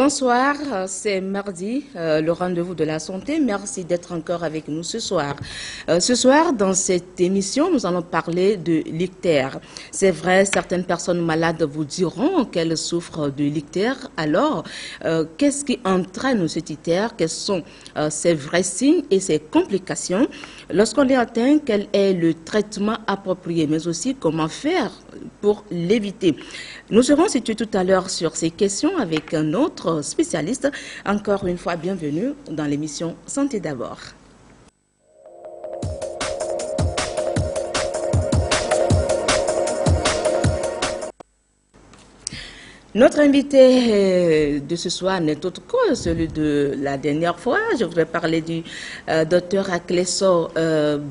Bonsoir, c'est mardi, le rendez-vous de la santé. Merci d'être encore avec nous ce soir. Ce soir, dans cette émission, nous allons parler de l'ictère. C'est vrai, certaines personnes malades vous diront qu'elles souffrent de l'ictère. Alors, qu'est-ce qui entraîne cet ictère? Quels sont ses vrais signes et ses complications? Lorsqu'on est atteint, quel est le traitement approprié, mais aussi comment faire pour l'éviter? Nous serons situés tout à l'heure sur ces questions avec un autre spécialiste. Encore une fois, bienvenue dans l'émission Santé d'abord. Notre invité de ce soir n'est autre que celui de la dernière fois. Je voudrais parler du docteur Akleso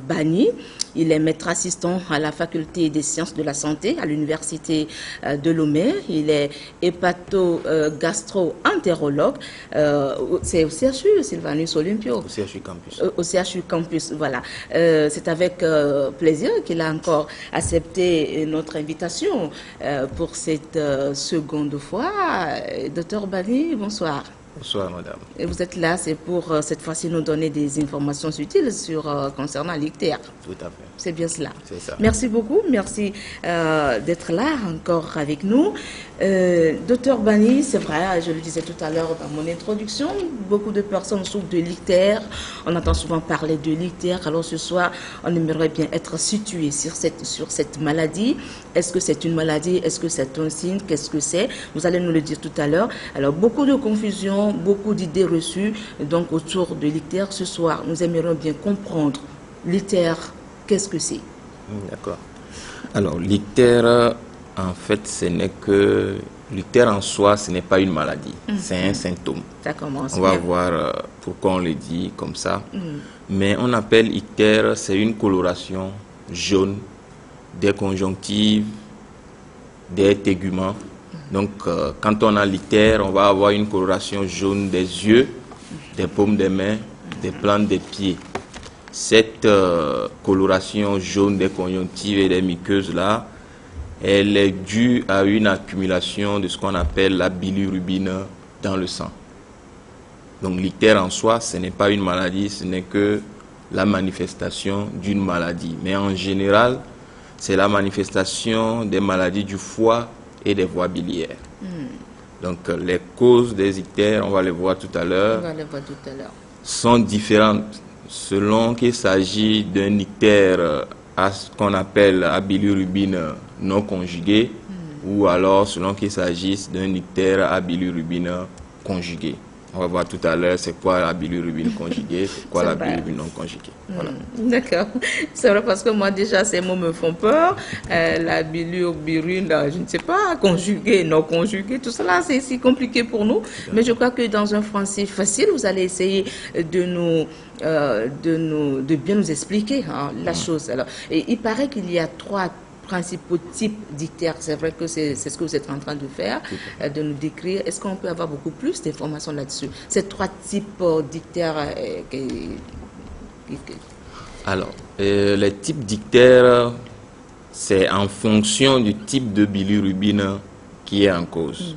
Bani. Il est maître assistant à la faculté des sciences de la santé à l'université de Lomé. Il est hépato-gastro-entérologue. C'est au CHU Sylvanus Olympio. Au CHU Campus. Au CHU Campus, voilà. C'est avec plaisir qu'il a encore accepté notre invitation pour cette seconde fois. Docteur Bani, bonsoir. Bonsoir, madame. Et vous êtes là, c'est pour cette fois-ci nous donner des informations utiles concernant l'ictère. Tout à fait. C'est bien cela. C'est ça. Merci beaucoup, merci d'être là encore avec nous. Docteur Bani, c'est vrai, je le disais tout à l'heure dans mon introduction, beaucoup de personnes souffrent de l'ictère. On entend souvent parler de l'ictère. Alors ce soir, on aimerait bien être situé sur cette maladie. Est-ce que c'est une maladie? Est-ce que c'est un signe? Qu'est-ce que c'est? Vous allez nous le dire tout à l'heure. Alors beaucoup de confusion, beaucoup d'idées reçues donc autour de l'ictère. Ce soir, nous aimerions bien comprendre l'ictère. Qu'est-ce que c'est? D'accord. Alors, l'ictère, en fait, ce n'est que... L'ictère en soi, ce n'est pas une maladie. C'est un symptôme. Ça commence. On va voir pourquoi on le dit comme ça. Mais on appelle ictère, c'est une coloration jaune des conjonctives, des téguments. Donc, quand on a l'ictère, on va avoir une coloration jaune des yeux, des paumes des mains, des plantes des pieds. Cette coloration jaune des conjonctives et des muqueuses-là, elle est due à une accumulation de ce qu'on appelle la bilirubine dans le sang. Donc l'ictère en soi, ce n'est pas une maladie, ce n'est que la manifestation d'une maladie. Mais en général, c'est la manifestation des maladies du foie et des voies biliaires. Donc les causes des ictères, on va les voir tout à l'heure, sont différentes selon qu'il s'agit d'un ictère à ce qu'on appelle à bilirubine non conjuguée ou alors selon qu'il s'agisse d'un ictère à bilirubine conjuguée. On va voir tout à l'heure c'est quoi la bilirubine conjuguée, c'est quoi la bilirubine non conjuguée. Voilà. D'accord. C'est vrai parce que moi déjà ces mots me font peur. La bilirubine, je ne sais pas, conjuguée, non conjuguée, tout cela c'est si compliqué pour nous. Mais je crois que dans un français facile, vous allez essayer de bien nous expliquer la chose. Alors, et il paraît qu'il y a 3 principaux types d'ictère. C'est vrai que c'est ce que vous êtes en train de faire, de nous décrire. Est-ce qu'on peut avoir beaucoup plus d'informations là-dessus? Ces 3 types d'ictère. Alors, les types d'ictère, c'est en fonction du type de bilirubine qui est en cause.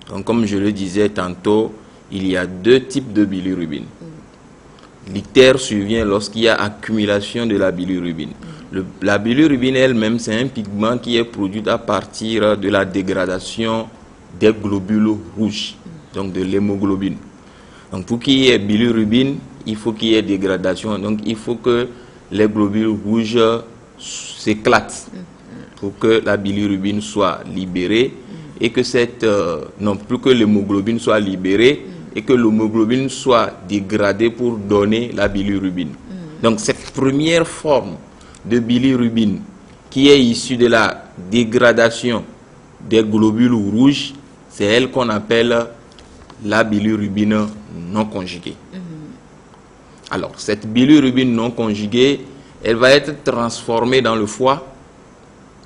Donc, comme je le disais tantôt, il y a 2 types de bilirubine. L'ictère survient lorsqu'il y a accumulation de la bilirubine. La bilirubine elle-même, c'est un pigment qui est produit à partir de la dégradation des globules rouges, donc de l'hémoglobine. Donc pour qu'il y ait bilirubine, il faut qu'il y ait dégradation. Donc il faut que les globules rouges s'éclatent pour que la bilirubine soit libérée et que non plus que l'hémoglobine soit libérée et que l'hémoglobine soit dégradée pour donner la bilirubine. Donc cette première forme de bilirubine qui est issue de la dégradation des globules rouges, c'est elle qu'on appelle la bilirubine non conjuguée. Alors, cette bilirubine non conjuguée, elle va être transformée dans le foie,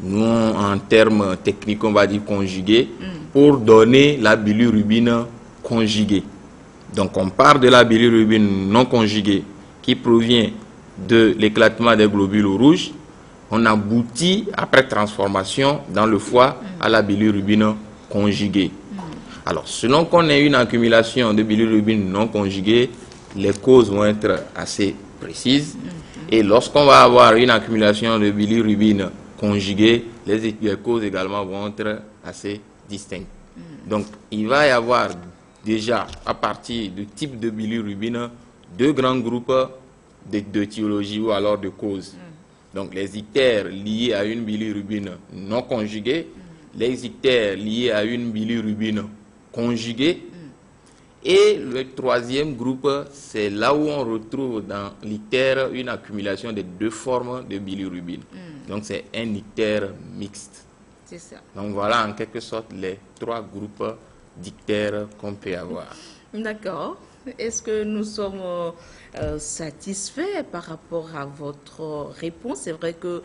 nous en termes techniques on va dire conjuguée, pour donner la bilirubine conjuguée. Donc on part de la bilirubine non conjuguée qui provient de l'éclatement des globules rouges, on aboutit après transformation dans le foie à la bilirubine conjuguée. Alors, selon qu'on ait une accumulation de bilirubine non conjuguée, les causes vont être assez précises. Et lorsqu'on va avoir une accumulation de bilirubine conjuguée, les causes également vont être assez distinctes. Donc, il va y avoir déjà, à partir du type de bilirubine, deux grands groupes d'étiologie ou alors de causes. Donc, les ictères liés à une bilirubine non conjuguée, les ictères liés à une bilirubine conjuguée. Et le troisième groupe, c'est là où on retrouve dans l'ictère une accumulation de deux formes de bilirubine. Donc, c'est un ictère mixte. C'est ça. Donc, voilà en quelque sorte les trois groupes d'ictères qu'on peut avoir. D'accord. Est-ce que nous sommes satisfaits par rapport à votre réponse? C'est vrai que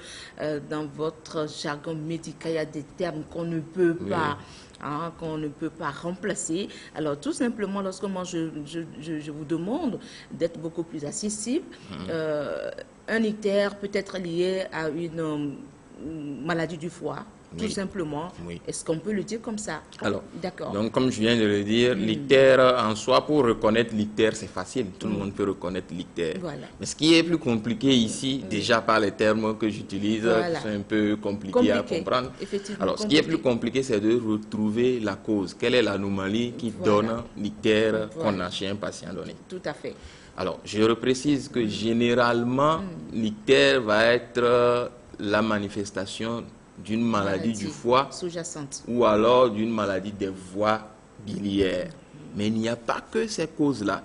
dans votre jargon médical, il y a des termes qu'on ne peut pas, qu'on ne peut pas remplacer. Alors, tout simplement, lorsque moi, je vous demande d'être beaucoup plus accessible, un ictère peut être lié à une maladie du foie. Tout simplement. Est-ce qu'on peut le dire comme ça? Alors, d'accord. Donc, comme je viens de le dire, l'ictère en soi, pour reconnaître l'ictère, c'est facile. Tout le monde peut reconnaître l'ictère. Voilà. Mais ce qui est plus compliqué ici, déjà par les termes que j'utilise, c'est un peu compliqué à comprendre. Alors, ce qui est plus compliqué, c'est de retrouver la cause. Quelle est l'anomalie qui donne l'ictère qu'on a chez un patient donné? Tout à fait. Alors, je reprécise que généralement, l'ictère va être la manifestation d'une maladie du foie sous-jacente ou alors d'une maladie des voies biliaires. Mais il n'y a pas que ces causes-là.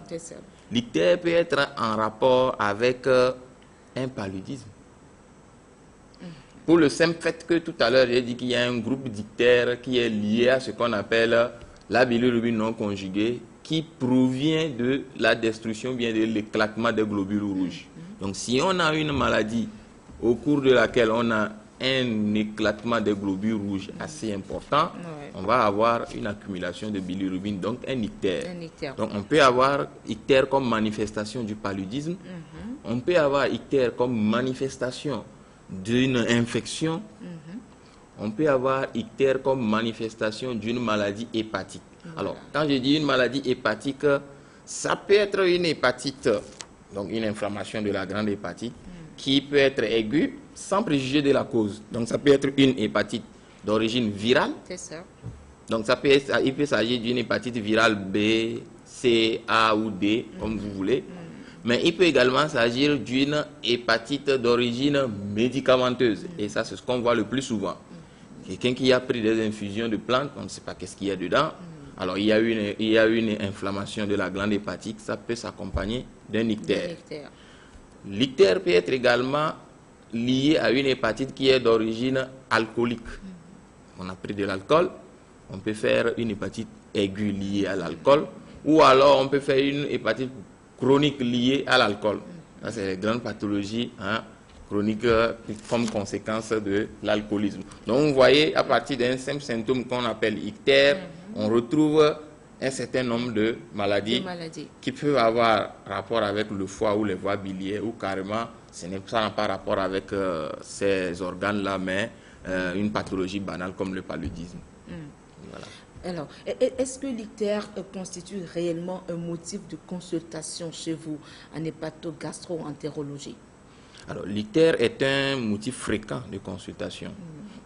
L'ictère peut être en rapport avec un paludisme. Pour le simple fait que tout à l'heure, j'ai dit qu'il y a un groupe d'ictères qui est lié à ce qu'on appelle la bilirubine non conjuguée qui provient de la destruction, bien de l'éclatement des globules rouges. Donc si on a une maladie au cours de laquelle on a un éclatement des globules rouges assez important, on va avoir une accumulation de bilirubine, donc un ictère. Donc on peut avoir ictère comme manifestation du paludisme, on peut avoir ictère comme manifestation d'une infection, on peut avoir ictère comme manifestation d'une maladie hépatique. Alors, quand je dis une maladie hépatique, ça peut être une hépatite, donc une inflammation de la grande hépatite, qui peut être aiguë sans préjuger de la cause. Donc, ça peut être une hépatite d'origine virale. C'est ça. Donc, il peut s'agir d'une hépatite virale B, C, A ou D, comme vous voulez. Mais il peut également s'agir d'une hépatite d'origine médicamenteuse. Et ça, c'est ce qu'on voit le plus souvent. Quelqu'un qui a pris des infusions de plantes, on ne sait pas qu'est-ce qu'il y a dedans. Alors, il y a une inflammation de la glande hépatique, ça peut s'accompagner d'un ictère. L'ictère peut être également lié à une hépatite qui est d'origine alcoolique. On a pris de l'alcool, on peut faire une hépatite aiguë liée à l'alcool, ou alors on peut faire une hépatite chronique liée à l'alcool. C'est les grandes pathologies chroniques comme conséquence de l'alcoolisme. Donc, vous voyez, à partir d'un simple symptôme qu'on appelle ictère, on retrouve un certain nombre de maladies qui peuvent avoir rapport avec le foie ou les voies biliaires, ou carrément, ça n'a pas rapport avec ces organes-là, mais une pathologie banale comme le paludisme. Voilà. Alors, est-ce que l'ictère constitue réellement un motif de consultation chez vous en hépatogastro-entérologie? Alors, l'ictère est un motif fréquent de consultation.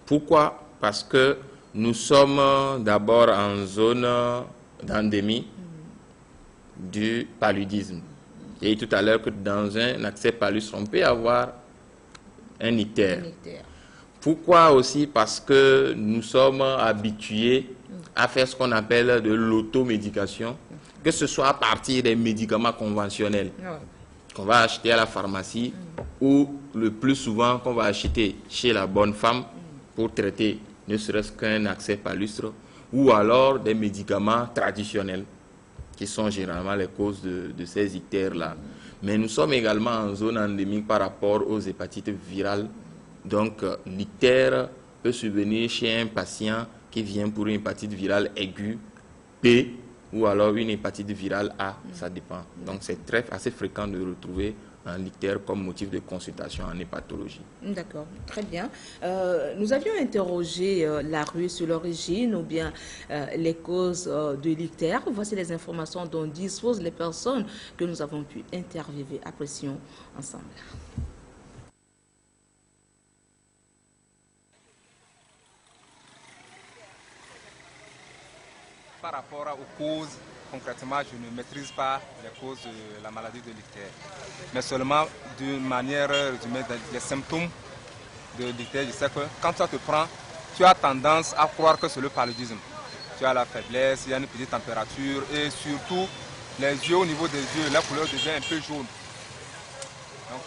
Pourquoi? Parce que nous sommes d'abord en zone d'endémie du paludisme. Et tout à l'heure que dans un accès palustre, on peut avoir un ictère. Pourquoi aussi? Parce que nous sommes habitués à faire ce qu'on appelle de l'automédication, que ce soit à partir des médicaments conventionnels qu'on va acheter à la pharmacie ou le plus souvent qu'on va acheter chez la bonne femme pour traiter ne serait-ce qu'un accès palustre, ou alors des médicaments traditionnels qui sont généralement les causes de ces ictères-là. Mais nous sommes également en zone endémique par rapport aux hépatites virales. Donc, l'ictère peut survenir chez un patient qui vient pour une hépatite virale aiguë B ou alors une hépatite virale A, ça dépend. Donc, c'est assez fréquent de retrouver un ictère comme motif de consultation en hépatologie. D'accord, très bien. Nous avions interrogé la rue sur l'origine ou bien les causes de l'ictère. Voici les informations dont disposent les personnes que nous avons pu interviewer. Apprécions ensemble. Par rapport aux causes, concrètement, je ne maîtrise pas les causes de la maladie de l'ictère, mais seulement d'une manière résumée, les symptômes de l'ictère. Je sais que quand ça te prend, tu as tendance à croire que c'est le paludisme. Tu as la faiblesse, il y a une petite température et surtout les yeux, au niveau des yeux, la couleur devient un peu jaune. Donc,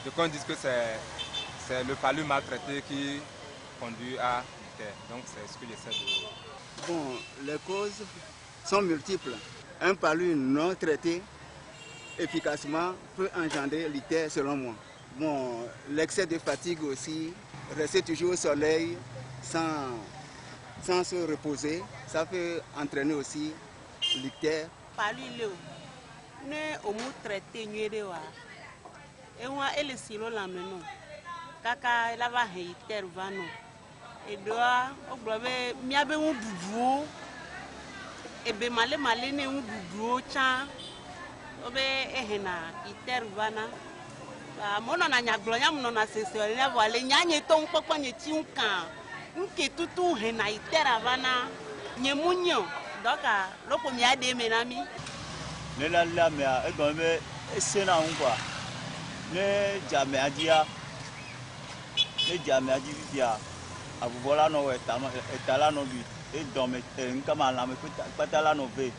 d'aucuns disent que c'est le palu maltraité qui conduit à l'ictère. Donc, c'est ce que j'essaie de... Bon, les causes sont multiples. Un palu non traité efficacement peut engendrer l'ictère selon moi. Bon, l'excès de fatigue aussi, rester toujours au soleil sans se reposer, ça peut entraîner aussi l'ictère. Palu leo, ne omu traité nyere wa, ewa ele silo la meno, kaka lava ictère vano. Edoa oglobe miabe un duduo ebe male ne un duduo cha obe ehena itervana mono na nyaglonya mono na sesore na vale nyanye to nkpokpo nye ti nkan nke tutu hena iteravana nye munyo doka loko mi ade menami ne la me egome esena ngwa ne jame adia bia abubola no etala no bi e dome nkama la me patala no be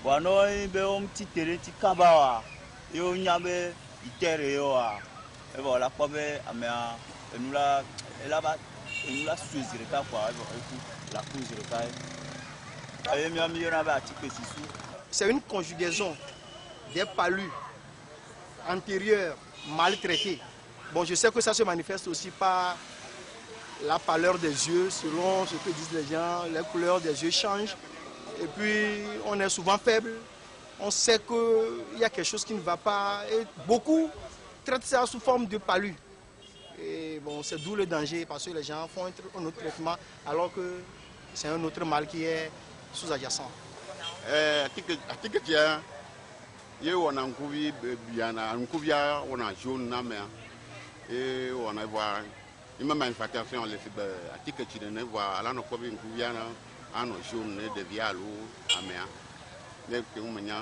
wano be ti tere ti kabawa yo nyabe itere yo a e vola pobe amea enula suizire ka kwa la cousire ka e mi ami na ba ti pesisu. C'est une conjugaison des palus antérieurs maltraités. Bon, je sais que ça se manifeste aussi par la pâleur des yeux, selon ce que disent les gens, les couleurs des yeux changent. Et puis, on est souvent faible. On sait qu'il y a quelque chose qui ne va pas. Et beaucoup traitent ça sous forme de palu. Et bon, c'est d'où le danger, parce que les gens font un autre traitement, alors que c'est un autre mal qui est sous-adjacent. Il m'a manifestation les articles qui ne voient à la no combien gouverna à nos jeunes de vialo à mea les que on mena.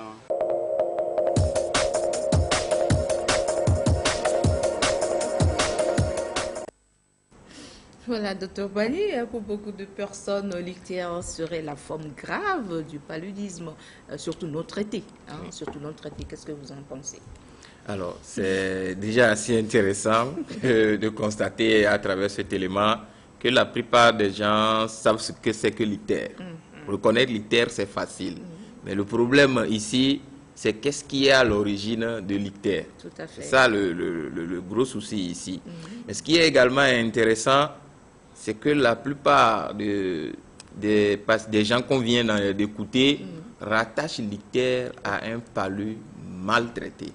Voilà, docteur Bali, pour beaucoup de personnes, l'ictère serait la forme grave du paludisme, surtout non traité. Surtout non traité. Qu'est-ce que vous en pensez? Alors, c'est déjà assez intéressant de constater à travers cet élément que la plupart des gens savent ce que c'est que l'ictère. Reconnaître l'ictère, c'est facile. Mais le problème ici, c'est qu'est-ce qui est à l'origine de l'ictère. Tout à fait. C'est ça le gros souci ici. Mais ce qui est également intéressant, c'est que la plupart des gens qu'on vient d'écouter rattachent l'ictère à un palu maltraité.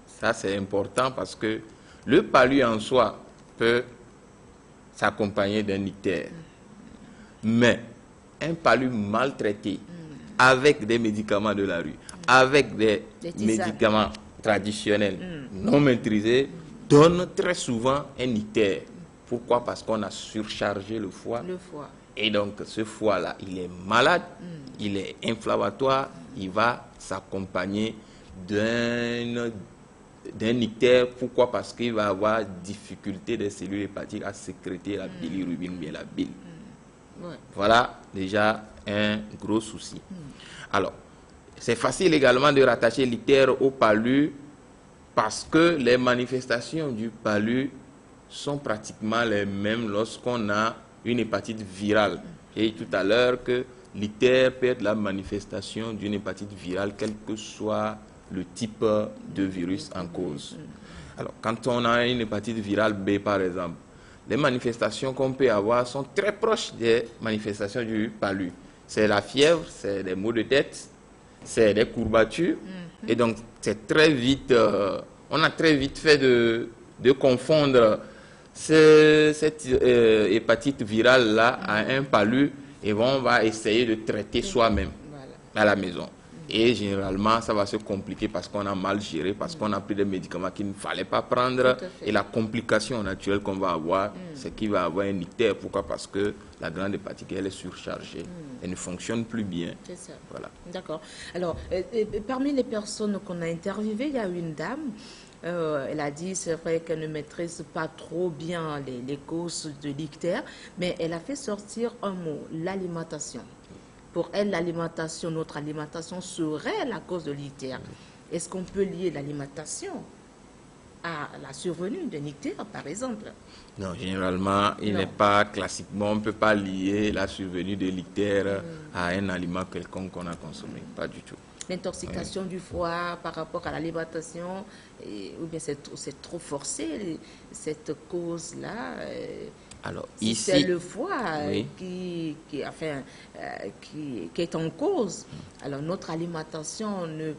Ça, c'est important parce que le palu en soi peut s'accompagner d'un ictère. Mais un palu maltraité, avec des médicaments de la rue, avec des médicaments traditionnels non maîtrisés, donne très souvent un ictère. Pourquoi? Parce qu'on a surchargé le foie. Et donc, ce foie-là, il est malade, il est inflammatoire, il va s'accompagner d'un ictère. Pourquoi? Parce qu'il va avoir difficulté des cellules hépatiques à sécréter la bilirubine, bien la bile. Voilà déjà un gros souci. Alors, c'est facile également de rattacher l'ictère au palu parce que les manifestations du palu sont pratiquement les mêmes lorsqu'on a une hépatite virale. J'ai dit tout à l'heure que l'ictère peut être la manifestation d'une hépatite virale, quel que soit le type de virus en cause. Alors, quand on a une hépatite virale B, par exemple, les manifestations qu'on peut avoir sont très proches des manifestations du palu. C'est la fièvre, c'est des maux de tête, c'est des courbatures. Et donc, c'est très vite on a très vite fait de confondre cette hépatite virale-là à un palu et on va essayer de traiter soi-même à la maison. Et généralement, ça va se compliquer parce qu'on a mal géré, parce qu'on a pris des médicaments qu'il ne fallait pas prendre. Et la complication naturelle qu'on va avoir, c'est qu'il va avoir un ictère. Pourquoi? Parce que la glande hépatique, elle est surchargée. Elle ne fonctionne plus bien. C'est ça. Voilà. D'accord. Alors, parmi les personnes qu'on a interviewées, il y a une dame. Elle a dit, c'est vrai qu'elle ne maîtrise pas trop bien les causes de l'ictère, mais elle a fait sortir un mot, l'alimentation. Pour elle, l'alimentation, notre alimentation serait la cause de l'ictère. Est-ce qu'on peut lier l'alimentation à la survenue d'un ictère, par exemple? Non, généralement, il n'est pas classiquement, on ne peut pas lier la survenue de l'ictère à un aliment quelconque qu'on a consommé. Pas du tout. L'intoxication du foie par rapport à l'alimentation, ou bien c'est trop forcé, cette cause-là. Alors, si ici, c'est le foie oui, qui est en cause, alors notre alimentation ne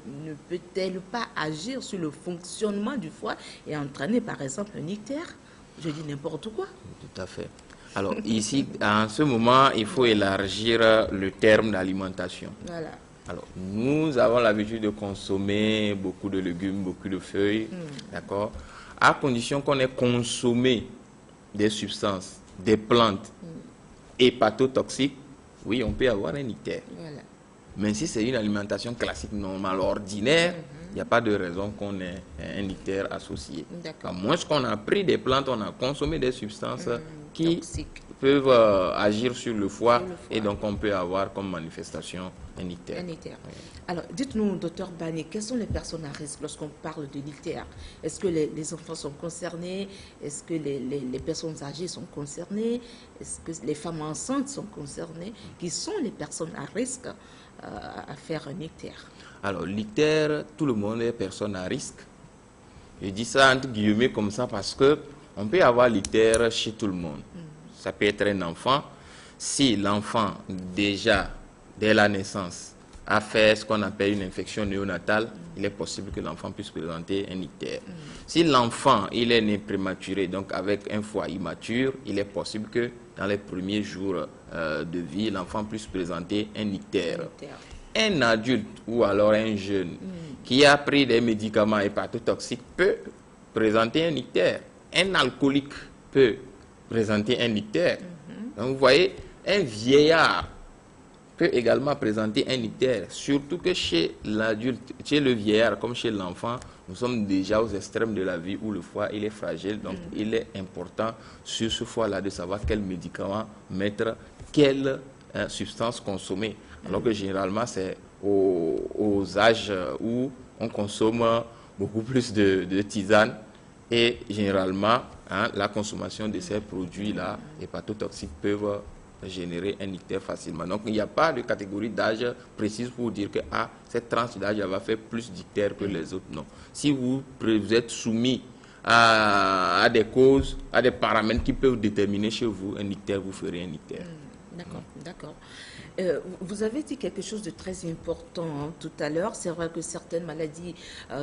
peut-elle pas agir sur le fonctionnement du foie et entraîner par exemple un ictère? Je dis n'importe quoi. Tout à fait. Alors ici, en ce moment, il faut élargir le terme d'alimentation. Voilà. Alors, nous avons l'habitude de consommer beaucoup de légumes, beaucoup de feuilles, d'accord, à condition qu'on ait consommé des substances, des plantes hépatotoxiques, oui, on peut avoir un ictère. Voilà. Mais si c'est une alimentation classique, normale, ordinaire, il n'y a pas de raison qu'on ait un ictère associé. À moins qu'on a pris des plantes, on a consommé des substances qui peuvent agir sur le foie, et donc on peut avoir comme manifestation un ictère. Un ictère. Oui. Alors, dites-nous, docteur Bani, quelles sont les personnes à risque lorsqu'on parle de l'ictère? Est-ce que les enfants sont concernés? Est-ce que les personnes âgées sont concernées? Est-ce que les femmes enceintes sont concernées? Qui sont les personnes à risque à faire un ictère? Alors, l'ictère, tout le monde est personne à risque. Je dis ça entre guillemets comme ça parce que on peut avoir l'ictère chez tout le monde. Ça peut être un enfant. Si l'enfant, déjà, dès la naissance, a fait ce qu'on appelle une infection néonatale, il est possible que l'enfant puisse présenter un ictère. Si l'enfant, il est né prématuré, donc avec un foie immature, il est possible que dans les premiers jours de vie, l'enfant puisse présenter un ictère. Un adulte ou alors un jeune qui a pris des médicaments hépatotoxiques peut présenter un ictère. Un alcoolique peut présenter un ictère. Donc vous voyez, un vieillard peut également présenter un ictère. Surtout que chez l'adulte, chez le vieillard comme chez l'enfant, nous sommes déjà aux extrêmes de la vie où le foie il est fragile. Donc il est important sur ce foie-là de savoir quel médicament mettre, quelle substance consommer. Alors que généralement, c'est aux âges où on consomme beaucoup plus de tisane et généralement, la consommation de ces produits-là, hépatotoxiques, peuvent générer un ictère facilement. Donc, il n'y a pas de catégorie d'âge précise pour dire que cette tranche d'âge va faire plus d'ictères que les autres. Non. Si vous êtes soumis à des causes, à des paramètres qui peuvent déterminer chez vous un ictère, vous ferez un ictère. D'accord, d'accord. Vous avez dit quelque chose de très important tout à l'heure. C'est vrai que certaines maladies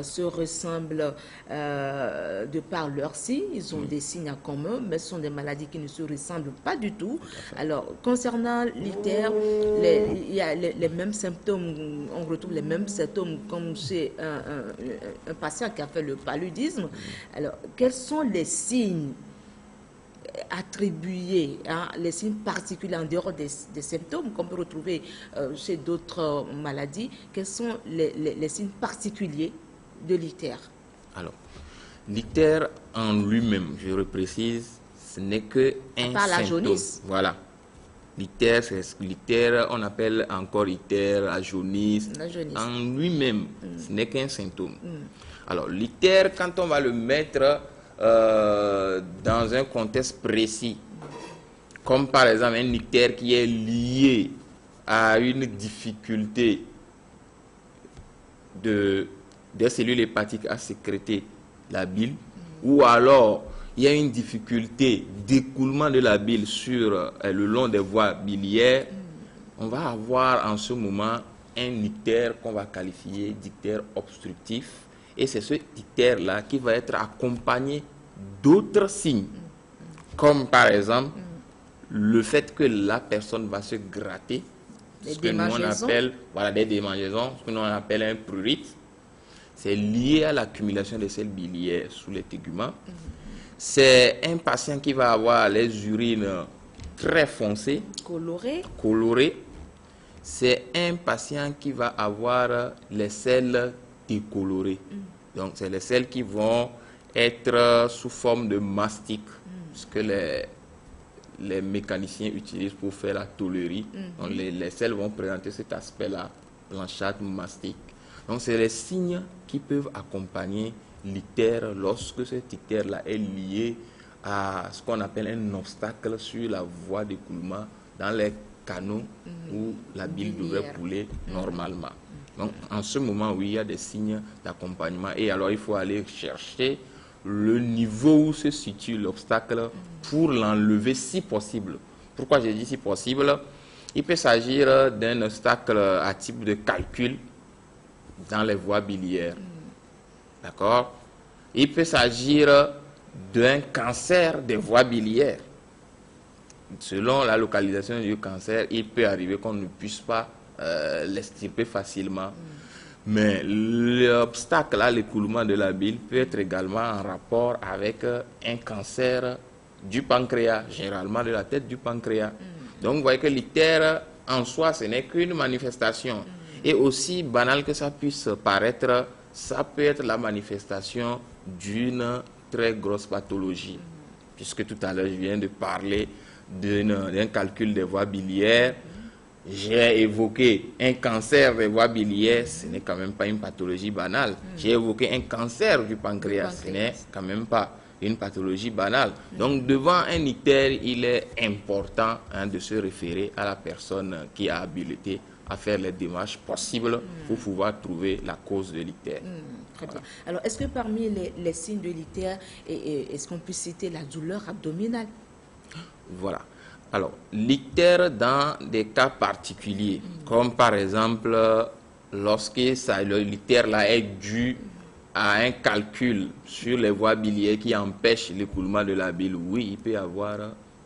se ressemblent de par leurs signes. Ils ont des signes en commun, mais ce sont des maladies qui ne se ressemblent pas du tout. Alors, concernant l'ictère, il y a les mêmes symptômes. On retrouve les mêmes symptômes comme chez un patient qui a fait le paludisme. Alors, quels sont les signes attribués, les signes particuliers en dehors des symptômes qu'on peut retrouver chez d'autres maladies? Quels sont les signes particuliers de l'ictère? Alors, l'ictère en lui-même, je reprécise, ce n'est que un symptôme. La jaunisse. Voilà. L'ictère, on appelle encore ictère, la jaunisse. En lui-même, ce n'est qu'un symptôme. Alors, l'ictère, quand on va le mettre dans un contexte précis, comme par exemple un ictère qui est lié à une difficulté des cellules hépatiques à sécréter la bile, ou alors il y a une difficulté d'écoulement de la bile sur le long des voies biliaires, on va avoir en ce moment un ictère qu'on va qualifier d'ictère obstructif. Et c'est ce ictère-là qui va être accompagné d'autres signes, comme par exemple le fait que la personne va se gratter, ce que nous on appelle, voilà, des démangeaisons, ce que nous on appelle un prurite. C'est lié à l'accumulation de sels biliaires sous les téguments. C'est un patient qui va avoir les urines très foncées, colorées. C'est un patient qui va avoir les selles décolorées. Donc, c'est les selles qui vont être sous forme de mastic, ce que les mécaniciens utilisent pour faire la tôlerie. Donc, les selles vont présenter cet aspect-là, blanchâtre, mastic. Donc, c'est les signes qui peuvent accompagner l'ictère lorsque cet ictère-là est lié à ce qu'on appelle un obstacle sur la voie d'écoulement dans les canaux où la bile devrait couler normalement. Donc, en ce moment, oui, il y a des signes d'accompagnement. Et alors, il faut aller chercher le niveau où se situe l'obstacle pour l'enlever si possible. Pourquoi j'ai dit si possible? Il peut s'agir d'un obstacle à type de calcul dans les voies biliaires. D'accord? Il peut s'agir d'un cancer des voies biliaires. Selon la localisation du cancer, il peut arriver qu'on ne puisse pas l'extirper facilement. Mais l'obstacle à l'écoulement de la bile peut être également en rapport avec un cancer du pancréas, généralement de la tête du pancréas. Donc vous voyez que l'ictère en soi, ce n'est qu'une manifestation. Et aussi banal que ça puisse paraître, ça peut être la manifestation d'une très grosse pathologie. Puisque tout à l'heure, je viens de parler d'un calcul des voies biliaires. J'ai évoqué un cancer des voies biliaires, ce n'est quand même pas une pathologie banale. J'ai évoqué un cancer du pancréas, ce n'est quand même pas une pathologie banale. Donc devant un ictère, il est important de se référer à la personne qui a habilité à faire les démarches possibles pour pouvoir trouver la cause de l'ictère. Très bien. Alors, est-ce que parmi les signes de l'ictère, est-ce qu'on peut citer la douleur abdominale? Voilà. Alors, l'ictère dans des cas particuliers, comme par exemple, lorsque l'ictère là est dû à un calcul sur les voies biliaires qui empêche l'écoulement de la bile, oui, il peut y avoir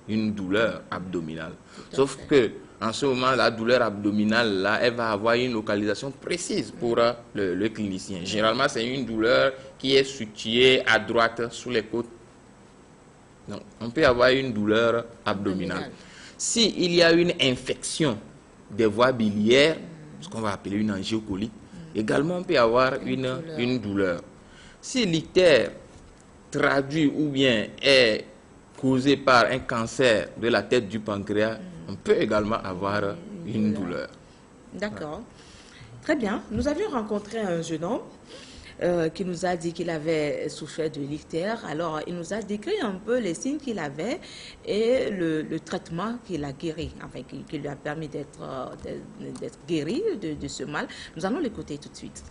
une douleur abdominale. Sauf que en ce moment, la douleur abdominale, là, elle va avoir une localisation précise pour le clinicien. Généralement, c'est une douleur qui est située à droite, sous les côtes. Donc, on peut avoir une douleur abdominale. S'il y a une infection des voies biliaires, ce qu'on va appeler une angiocolite, également, on peut avoir une douleur. Si l'ictère traduit ou bien est causé par un cancer de la tête du pancréas, on peut également avoir une douleur. D'accord. Très bien. Nous avions rencontré un jeune homme qui nous a dit qu'il avait souffert de l'ictère. Alors, il nous a décrit un peu les signes qu'il avait et le traitement qu'il a guéri, enfin, qui lui a permis d'être guéri de ce mal. Nous allons l'écouter tout de suite.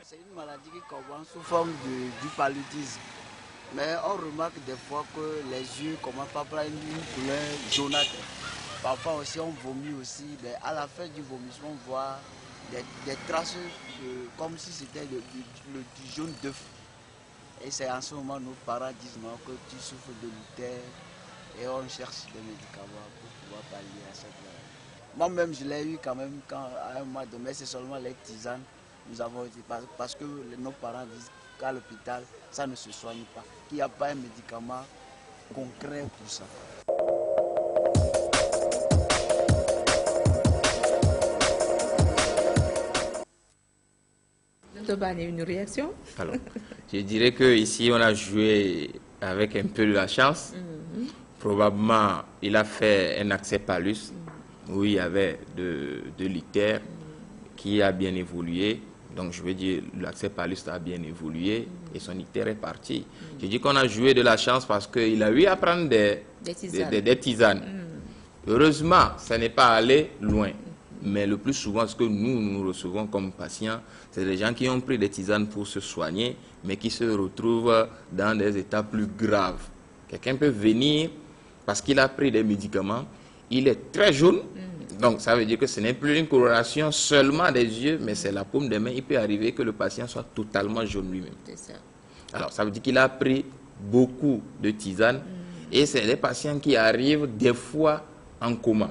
C'est une maladie qui commence sous forme du paludisme. Mais on remarque des fois que les yeux commencent à prendre une couleur jaunâtre. Parfois aussi on vomit aussi. Mais à la fin du vomissement, on voit des traces comme si c'était du jaune d'œuf. Et c'est en ce moment nos parents disent non, que tu souffres de l'ictère et on cherche des médicaments pour pouvoir pallier à cette maladie. Moi-même je l'ai eu quand même à un mois donné, mais c'est seulement les tisanes. Nous avons été parce que nos parents disent qu'à l'hôpital, ça ne se soigne pas, qu'il n'y a pas un médicament concret pour ça. Une réaction? Alors, je dirais qu'ici, on a joué avec un peu de la chance. Probablement, il a fait un accès palus où il y avait de l'ictère qui a bien évolué. Donc, je veux dire, l'accès palus a bien évolué et son ictère est parti. Je dis qu'on a joué de la chance parce qu'il a eu à prendre des tisanes. Heureusement, ça n'est pas allé loin. Mais le plus souvent, ce que nous recevons comme patients, c'est des gens qui ont pris des tisanes pour se soigner, mais qui se retrouvent dans des états plus graves. Quelqu'un peut venir parce qu'il a pris des médicaments, il est très jaune, Donc, ça veut dire que ce n'est plus une coloration seulement des yeux, mais c'est la paume des mains. Il peut arriver que le patient soit totalement jaune lui-même. C'est ça. Alors, ça veut dire qu'il a pris beaucoup de tisane et c'est des patients qui arrivent des fois en coma.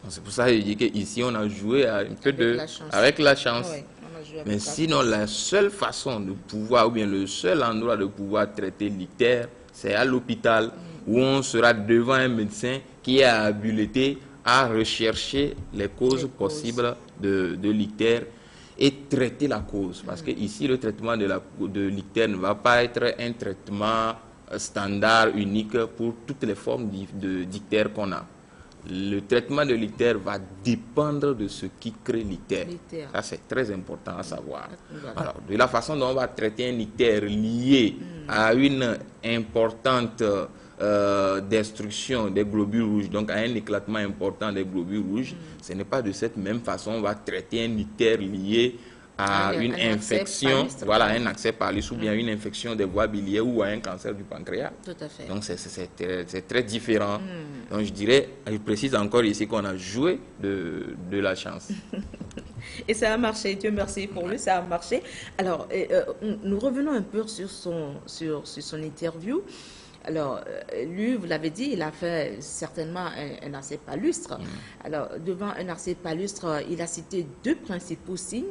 C'est pour ça que je dis qu'ici, on a joué un peu avec la chance. Oui, on a joué avec Mais la sinon, la seule façon de pouvoir, ou bien le seul endroit de pouvoir traiter l'ictère, c'est à l'hôpital où on sera devant un médecin qui est habilité à rechercher les causes possibles de l'ictère et traiter la cause. Parce que ici, le traitement de l'ictère ne va pas être un traitement standard, unique pour toutes les formes d'ictère qu'on a. Le traitement de l'ictère va dépendre de ce qui crée l'ictère. Ça, c'est très important à savoir. Alors, de la façon dont on va traiter un ictère lié à une importante destruction des globules rouges, donc à un éclatement important des globules rouges, ce n'est pas de cette même façon on va traiter un ictère lié à une infection, voilà, un accès palus ou bien une infection des voies biliaires ou à un cancer du pancréas. Tout à fait. Donc c'est très différent. Donc je dirais, je précise encore ici qu'on a joué de la chance. Et ça a marché, Dieu merci pour lui, ça a marché. Alors, nous revenons un peu sur son interview. Alors, lui, vous l'avez dit, il a fait certainement un accès palustre. Alors, devant un accès palustre, il a cité deux principaux signes: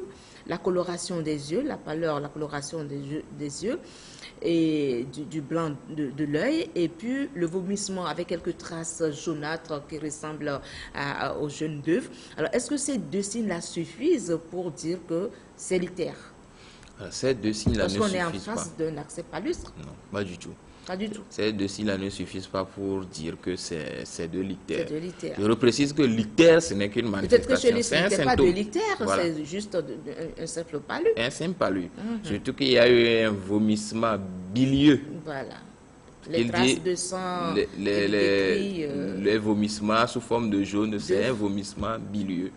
la coloration des yeux, la pâleur, la coloration des yeux et du blanc de l'œil, et puis le vomissement avec quelques traces jaunâtres qui ressemblent aux jaunes d'œufs. Alors, est-ce que ces deux signes-là suffisent pour dire que c'est l'ictère? Ces deux signes-là ne suffisent pas. Parce qu'on est en face d'un accès palustre? Non, pas du tout. Pas du tout. Ces deux signes-là ne suffisent pas pour dire que c'est de l'ictère. C'est de l'ictère. Je reprécise que l'ictère, ce n'est qu'une manifestation. Peut-être que chez les signes, ce n'est pas de l'ictère, voilà. c'est juste un simple palu. Un simple palu. Surtout qu'il y a eu un vomissement bilieux. Voilà. Les traces de sang, les vomissements sous forme de jaune, c'est un vomissement bilieux.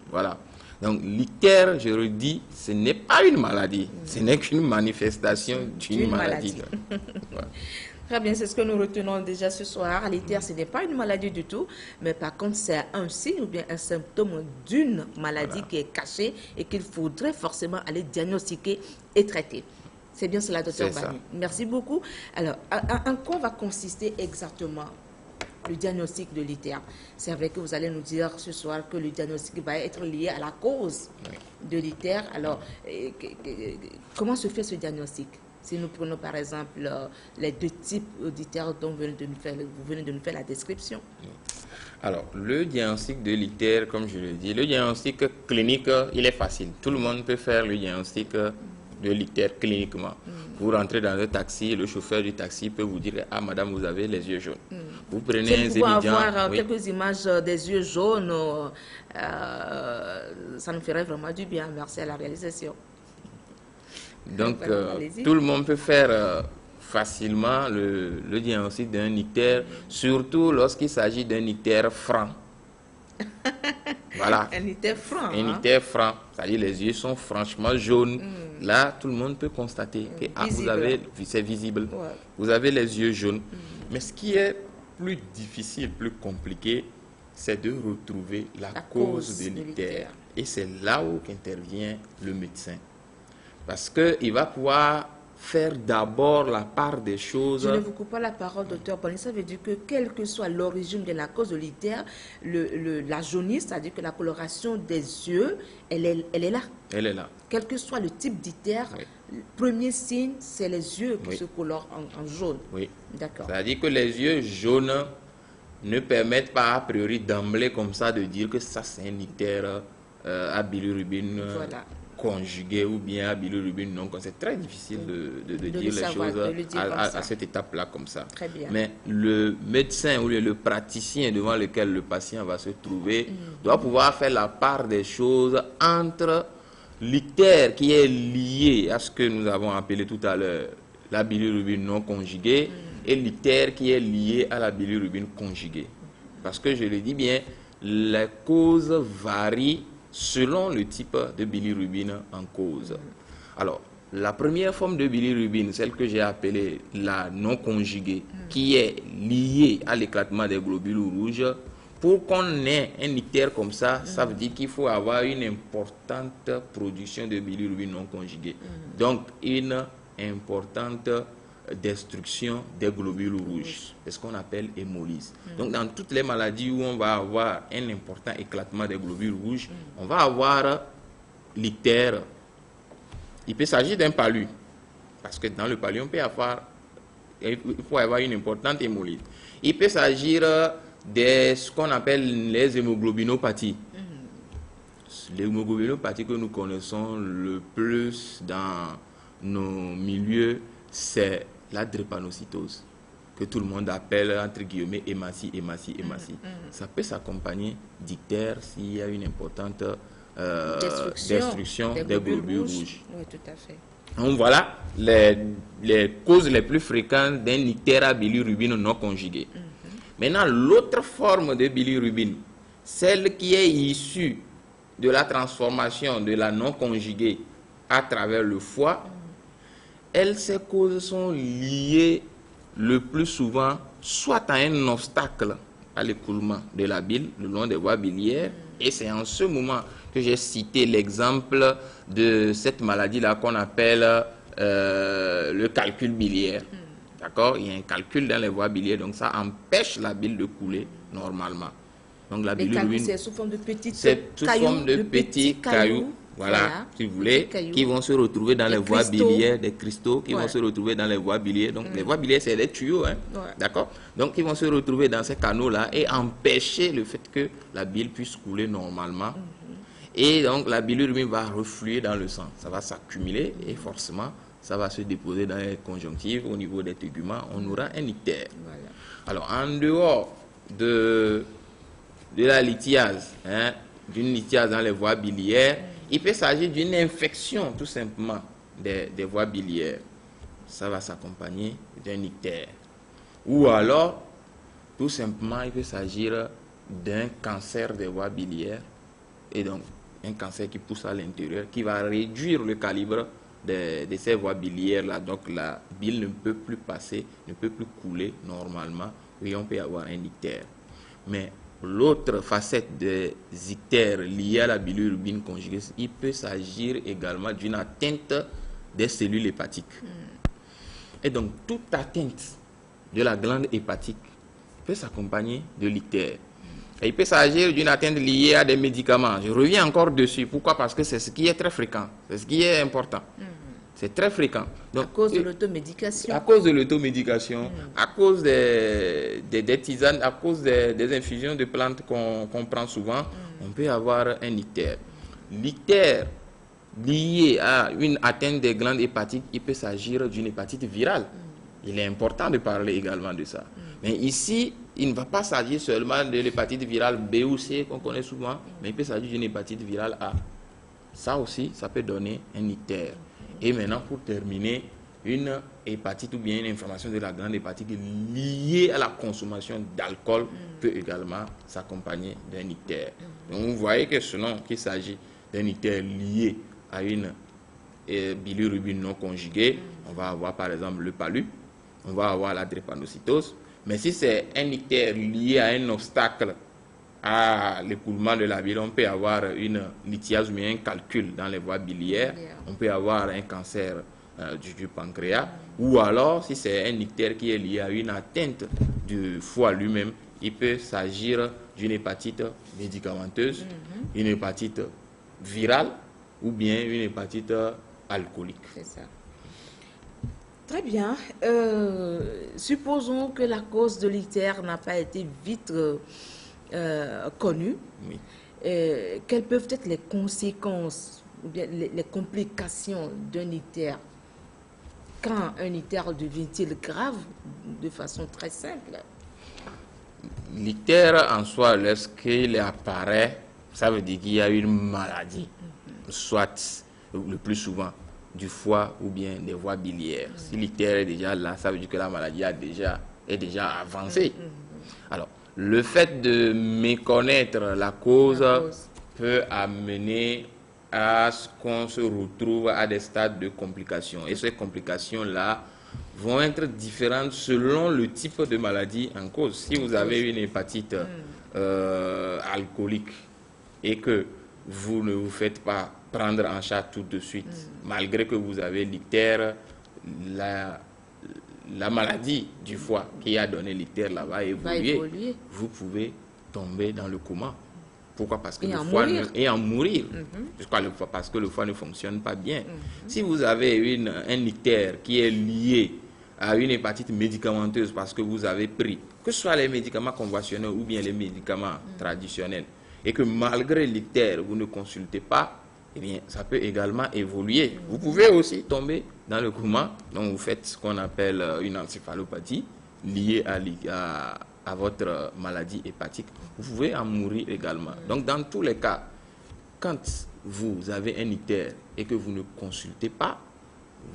Voilà. Donc, l'ictère, je le dis, ce n'est pas une maladie. Ce n'est qu'une manifestation d'une maladie. Voilà. Très bien, c'est ce que nous retenons déjà ce soir. L'ictère, ce n'est pas une maladie du tout, mais par contre, c'est un signe ou bien un symptôme d'une maladie qui est cachée et qu'il faudrait forcément aller diagnostiquer et traiter. C'est bien cela, docteur Bani. Merci beaucoup. Alors, en quoi va consister exactement le diagnostic de l'ictère? C'est vrai que vous allez nous dire ce soir que le diagnostic va être lié à la cause de l'ictère. Alors, comment se fait ce diagnostic? Si nous prenons par exemple les deux types d'ictère dont vous venez de nous faire la description. Alors, le diagnostic de l'ictère, comme je le dis, le diagnostic clinique, il est facile. Tout le monde peut faire le diagnostic de l'ictère cliniquement. Vous rentrez dans un taxi, le chauffeur du taxi peut vous dire: ah madame, vous avez les yeux jaunes. Vous prenez un étudiant. Avoir quelques images des yeux jaunes, ça nous ferait vraiment du bien. Merci à la réalisation. Donc, tout le monde peut faire facilement le diagnostic d'un ictère, surtout lorsqu'il s'agit d'un ictère franc. Voilà. Un ictère franc. Un ictère franc, c'est-à-dire les yeux sont franchement jaunes. Là, tout le monde peut constater que c'est visible. Ouais. Vous avez les yeux jaunes. Mais ce qui est plus difficile, plus compliqué, c'est de retrouver la cause de l'ictère. Et c'est là où intervient le médecin. Parce qu'il va pouvoir faire d'abord la part des choses. Je ne vous coupe pas la parole, docteur Bani. Ça veut dire que quelle que soit l'origine de la cause de l'ictère, la jaunisse, c'est-à-dire que la coloration des yeux, elle est là. Elle est là. Quel que soit le type d'ictère, le premier signe, c'est les yeux qui se colorent en jaune. Oui. D'accord. C'est-à-dire que les yeux jaunes ne permettent pas a priori d'emblée comme ça de dire que ça c'est un ictère à bilirubine. Voilà. Conjugué ou bien à bilirubine non. C'est très difficile de dire les choses à cette étape-là comme ça. Très bien. Mais le médecin ou le praticien devant lequel le patient va se trouver doit pouvoir faire la part des choses entre l'ictère qui est lié à ce que nous avons appelé tout à l'heure la bilirubine non conjuguée et l'ictère qui est lié à la bilirubine conjuguée. Parce que je le dis bien, les causes varient selon le type de bilirubine en cause. Alors, la première forme de bilirubine, celle que j'ai appelée la non conjuguée, qui est liée à l'éclatement des globules rouges, pour qu'on ait un ictère comme ça, ça veut dire qu'il faut avoir une importante production de bilirubine non conjuguée. Donc, une importante destruction des globules rouges. C'est ce qu'on appelle hémolyse. Donc, dans toutes les maladies où on va avoir un important éclatement des globules rouges, on va avoir l'ictère. Il peut s'agir d'un palu, parce que dans le palu, il faut avoir une importante hémolyse. Il peut s'agir de ce qu'on appelle les hémoglobinopathies. Les hémoglobinopathies que nous connaissons le plus dans nos milieux, c'est la drépanocytose, que tout le monde appelle entre guillemets hématie. Ça peut s'accompagner d'ictère s'il y a une importante destruction des globules rouges. Oui, tout à fait. Donc voilà les causes les plus fréquentes d'un ictère à bilirubine non conjuguée. Maintenant, l'autre forme de bilirubine, celle qui est issue de la transformation de la non conjuguée à travers le foie, ces causes sont liées le plus souvent soit à un obstacle à l'écoulement de la bile le long des voies biliaires, et c'est en ce moment que j'ai cité l'exemple de cette maladie-là qu'on appelle le calcul biliaire. D'accord? Il y a un calcul dans les voies biliaires, donc ça empêche la bile de couler normalement. Donc la bilirubine, c'est sous forme de petits cailloux, voilà, si vous voulez, qui vont se retrouver dans les voies biliaires, des cristaux qui vont se retrouver dans les voies biliaires. Donc les voies biliaires, c'est des tuyaux, hein, d'accord? Donc ils vont se retrouver dans ces canaux-là et empêcher le fait que la bile puisse couler normalement. Et donc la bilirubine va refluer dans le sang, ça va s'accumuler et forcément ça va se déposer dans les conjonctives, au niveau des téguments, on aura un ictère. Voilà. Alors en dehors de la lithiase, hein, d'une lithiase dans les voies biliaires, il peut s'agir d'une infection tout simplement des voies biliaires. Ça va s'accompagner d'un ictère. Ou alors, tout simplement, il peut s'agir d'un cancer des voies biliaires. Et donc, un cancer qui pousse à l'intérieur, qui va réduire le calibre de ces voies biliaires-là. Donc, la bile ne peut plus passer, ne peut plus couler normalement. Et on peut avoir un ictère. Mais l'autre facette des ictères liés à la bilirubine conjuguée, il peut s'agir également d'une atteinte des cellules hépatiques. Et donc, toute atteinte de la glande hépatique peut s'accompagner de l'ictère. Et il peut s'agir d'une atteinte liée à des médicaments. Je reviens encore dessus. Pourquoi? Parce que c'est ce qui est très fréquent. C'est ce qui est important. C'est très fréquent. Donc, à cause de l'automédication. À cause de l'automédication, à cause des tisanes, à cause des infusions de plantes qu'on prend souvent, on peut avoir un ictère. L'ictère lié à une atteinte des glandes hépatiques, il peut s'agir d'une hépatite virale. Il est important de parler également de ça. Mais ici, il ne va pas s'agir seulement de l'hépatite virale B ou C qu'on connaît souvent, mais il peut s'agir d'une hépatite virale A. Ça aussi, ça peut donner un ictère. Et maintenant, pour terminer, une hépatite ou bien une inflammation de la glande hépatique liée à la consommation d'alcool peut également s'accompagner d'un ictère. Donc, vous voyez que selon qu'il s'agit d'un ictère lié à une bilirubine non conjuguée, on va avoir par exemple le palu, on va avoir la drépanocytose. Mais si c'est un ictère lié à un obstacle à l'écoulement de la bile, on peut avoir une lithiase ou un calcul dans les voies biliaires, on peut avoir un cancer du pancréas, ou alors si c'est un ictère qui est lié à une atteinte du foie lui-même, il peut s'agir d'une hépatite médicamenteuse, une hépatite virale ou bien une hépatite alcoolique. C'est ça. Très bien. Supposons que la cause de l'ictère n'a pas été vite connue. Oui. Quelles peuvent être les conséquences ou bien les complications d'un ictère? Quand un ictère devient-il grave de façon très simple? L'ictère en soi, lorsqu'il apparaît, ça veut dire qu'il y a une maladie, soit le plus souvent du foie ou bien des voies biliaires. Si l'ictère est déjà là, ça veut dire que la maladie est déjà avancée. Alors, le fait de méconnaître la cause peut amener à ce qu'on se retrouve à des stades de complications. Et ces complications-là vont être différentes selon le type de maladie en cause. Si vous avez une hépatite alcoolique et que vous ne vous faites pas prendre en charge tout de suite, malgré que vous avez l'ictère, la maladie du foie qui a donné l'ictère là va évoluer, vous pouvez tomber dans le coma. Pourquoi? Parce que le foie et en mourir. Parce que le foie ne fonctionne pas bien. Si vous avez un ictère qui est lié à une hépatite médicamenteuse parce que vous avez pris, que ce soit les médicaments conventionnels ou bien les médicaments traditionnels, et que malgré l'ictère, vous ne consultez pas, eh bien, ça peut également évoluer. Vous pouvez aussi tomber dans le coma, donc vous faites ce qu'on appelle une encéphalopathie liée à votre maladie hépatique. Vous pouvez en mourir également. Donc, dans tous les cas, quand vous avez un ictère et que vous ne consultez pas,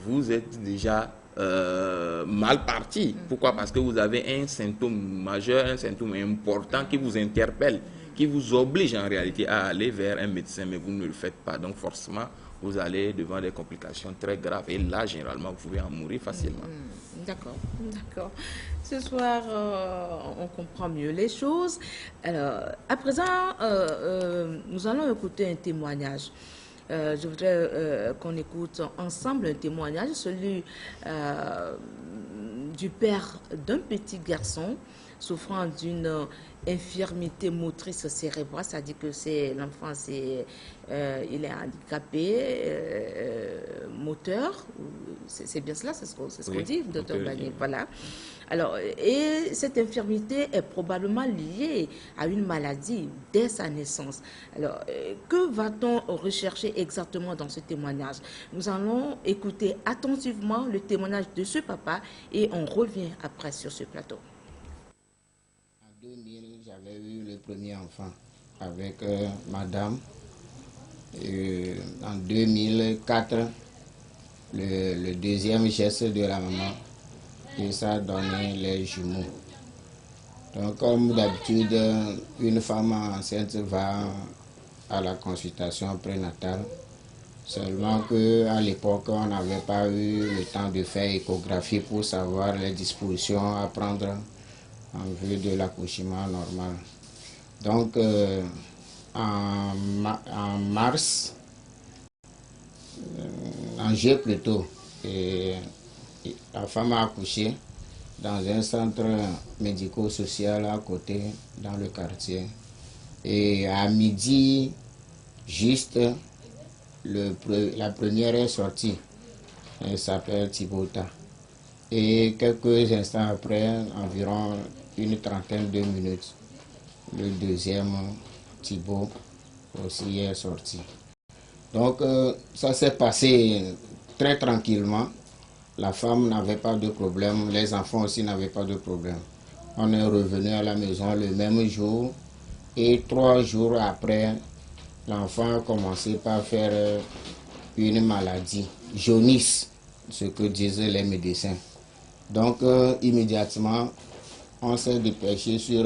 vous êtes déjà mal parti. Pourquoi? Parce que vous avez un symptôme majeur, un symptôme important qui vous interpelle, qui vous oblige en réalité à aller vers un médecin, mais vous ne le faites pas. Donc forcément, vous allez devant des complications très graves. Et là, généralement, vous pouvez en mourir facilement. D'accord, d'accord. Ce soir, on comprend mieux les choses. Alors, à présent, nous allons écouter un témoignage. Je voudrais qu'on écoute ensemble un témoignage, celui du père d'un petit garçon souffrant d'une infirmité motrice cérébrale, c'est-à-dire que l'enfant il est handicapé moteur, c'est bien cela, c'est ce qu'on dit, docteur Bagné, voilà. Alors, et cette infirmité est probablement liée à une maladie dès sa naissance. Alors, que va-t-on rechercher exactement dans ce témoignage? Nous allons écouter attentivement le témoignage de ce papa et on revient après sur ce plateau. En 2000, j'avais eu le premier enfant avec madame. En 2004, le deuxième geste de la maman, et ça a donné les jumeaux. Donc, comme d'habitude, une femme enceinte va à la consultation prénatale. Seulement qu'à l'époque, on n'avait pas eu le temps de faire échographie pour savoir les dispositions à prendre en vue de l'accouchement normal. Donc, en mars, en juillet plutôt, la femme a accouché dans un centre médico-social à côté, dans le quartier. Et à midi, juste, la première est sortie. Elle s'appelle Thibota. Et quelques instants après, environ une trentaine de minutes, le deuxième, Thibaut, aussi est sorti. Donc, ça s'est passé très tranquillement. La femme n'avait pas de problème, les enfants aussi n'avaient pas de problème. On est revenu à la maison le même jour et 3 jours après, l'enfant a commencé par faire une maladie, jaunisse, ce que disaient les médecins. Donc, immédiatement, on s'est dépêché sur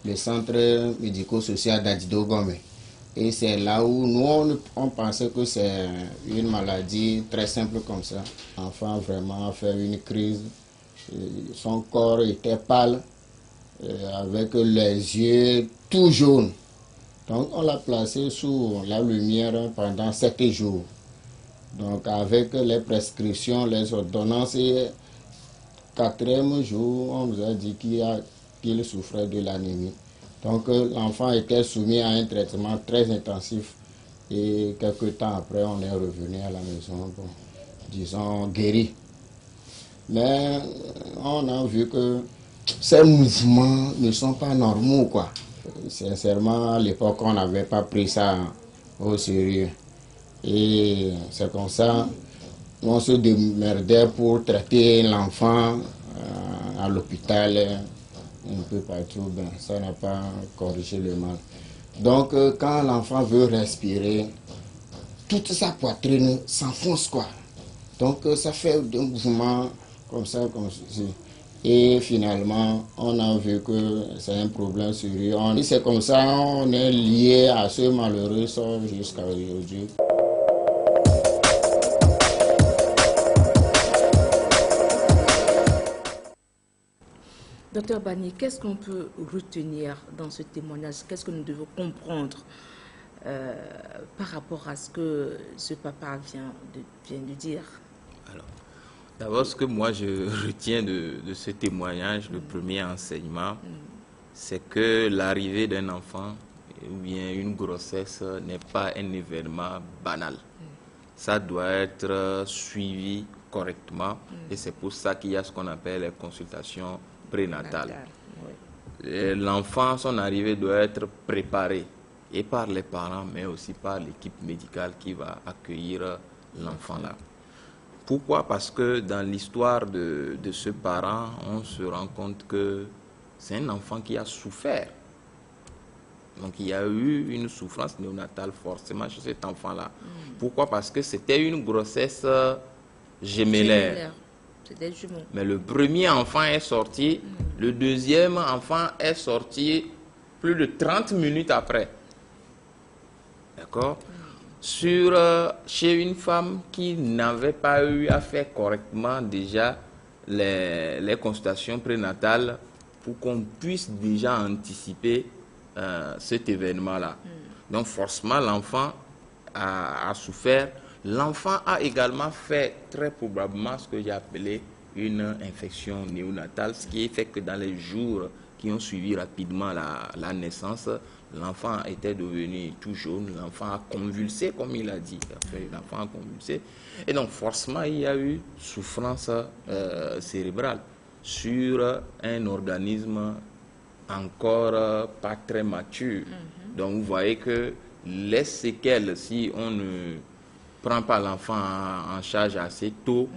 le centre médico-social d'Adido Gombe. Et c'est là où nous, on pensait que c'est une maladie très simple comme ça. L'enfant vraiment a fait une crise. Son corps était pâle, avec les yeux tout jaunes. Donc on l'a placé sous la lumière pendant 7 jours. Donc avec les prescriptions, les ordonnances, et 4e jour, on nous a dit qu'il souffrait de l'anémie. Donc l'enfant était soumis à un traitement très intensif et quelques temps après on est revenu à la maison, bon, disons guéri. Mais on a vu que ces mouvements ne sont pas normaux, quoi. Sincèrement, à l'époque on n'avait pas pris ça au sérieux. Et c'est comme ça on se démerdait pour traiter l'enfant à l'hôpital. Un peu partout, ben, ça n'a pas corrigé le mal. Donc, quand l'enfant veut respirer, toute sa poitrine s'enfonce, quoi. Donc, ça fait des mouvements comme ça, comme ceci. Et finalement, on a vu que c'est un problème sérieux. C'est comme ça, on est lié à ce malheureux sort jusqu'à aujourd'hui. Docteur Bani, qu'est-ce qu'on peut retenir dans ce témoignage? Qu'est-ce que nous devons comprendre par rapport à ce que ce papa vient de dire? Alors, d'abord, ce que moi je retiens de ce témoignage, le premier enseignement, c'est que l'arrivée d'un enfant ou bien une grossesse n'est pas un événement banal. Ça doit être suivi correctement et c'est pour ça qu'il y a ce qu'on appelle les consultations prénatales. L'enfant, son arrivée doit être préparée et par les parents, mais aussi par l'équipe médicale qui va accueillir l'enfant là. Pourquoi? Parce que dans l'histoire de ce parent, on se rend compte que c'est un enfant qui a souffert. Donc il y a eu une souffrance néonatale forcément chez cet enfant-là. Pourquoi? Parce que c'était une grossesse gémellaire. C'était jumeau. Mais le premier enfant est sorti, le deuxième enfant est sorti plus de 30 minutes après. D'accord? Chez une femme qui n'avait pas eu à faire correctement déjà les consultations prénatales pour qu'on puisse déjà anticiper cet événement-là. Donc forcément, l'enfant a souffert. L'enfant a également fait très probablement ce que j'ai appelé une infection néonatale, ce qui fait que dans les jours qui ont suivi rapidement la naissance, l'enfant était devenu tout jaune, l'enfant a convulsé, comme il a dit. L'enfant a convulsé. Et donc, forcément, il y a eu souffrance cérébrale sur un organisme encore pas très mature. Donc, vous voyez que les séquelles, si on ne prend pas l'enfant en charge assez tôt,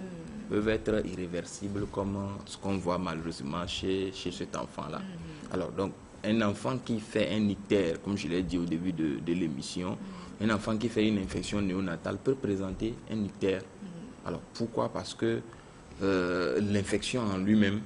peuvent être irréversibles, comme ce qu'on voit malheureusement chez cet enfant-là. Alors, donc, un enfant qui fait un ictère, comme je l'ai dit au début de l'émission, un enfant qui fait une infection néonatale peut présenter un ictère. Alors, pourquoi? Parce que l'infection en lui-même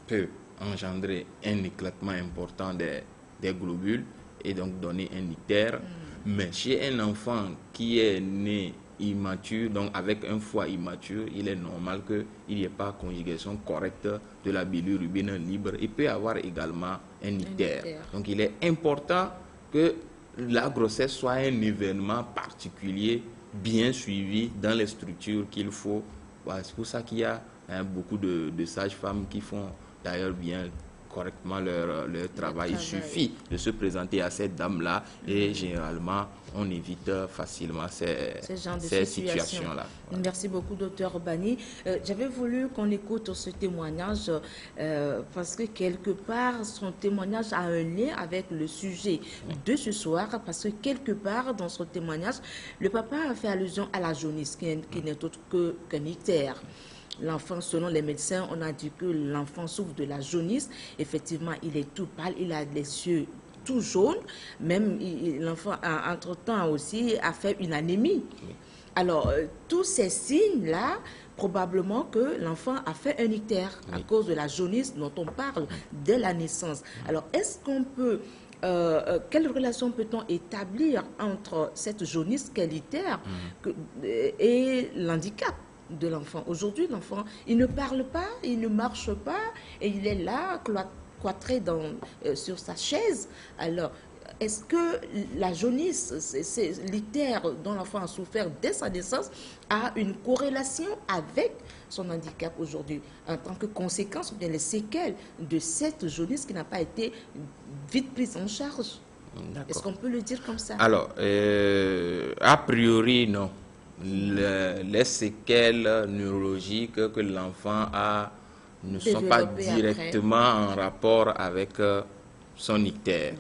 peut engendrer un éclatement important des globules et donc donner un ictère. Mais chez un enfant qui est né immature, donc avec un foie immature, il est normal qu'il n'y ait pas conjugation correcte de la bilirubine libre. Il peut y avoir également un ictère. Donc il est important que la grossesse soit un événement particulier, bien suivi dans les structures qu'il faut. C'est pour ça qu'il y a beaucoup de sages-femmes qui font d'ailleurs bien correctement leur travail. Il suffit de se présenter à cette dame-là et généralement, on évite facilement ces situations-là. Voilà. Merci beaucoup, docteur Bani. J'avais voulu qu'on écoute ce témoignage parce que quelque part, son témoignage a un lien avec le sujet de ce soir, parce que quelque part, dans son témoignage, le papa a fait allusion à la jaunisse, qui n'est autre qu'un ictère. L'enfant, selon les médecins, on a dit que l'enfant souffre de la jaunisse. Effectivement, il est tout pâle, il a les yeux tout jaunes. Même l'enfant, entre-temps aussi, a fait une anémie. Alors, tous ces signes-là, probablement que l'enfant a fait un ictère à cause de la jaunisse dont on parle dès la naissance. Alors, est-ce qu'on peut... quelle relation peut-on établir entre cette jaunisse qu'est l'ictère et l'handicap de l'enfant? Aujourd'hui, l'enfant, il ne parle pas, il ne marche pas, et il est là, cloîtré sur sa chaise. Alors, est-ce que la jaunisse, l'ictère dont l'enfant a souffert dès sa naissance, a une corrélation avec son handicap aujourd'hui, en tant que conséquence, ou bien les séquelles de cette jaunisse qui n'a pas été vite prise en charge? Est-ce qu'on peut le dire comme ça? Alors, a priori, non. Les séquelles neurologiques que l'enfant a ne sont pas directement en rapport avec son ictère.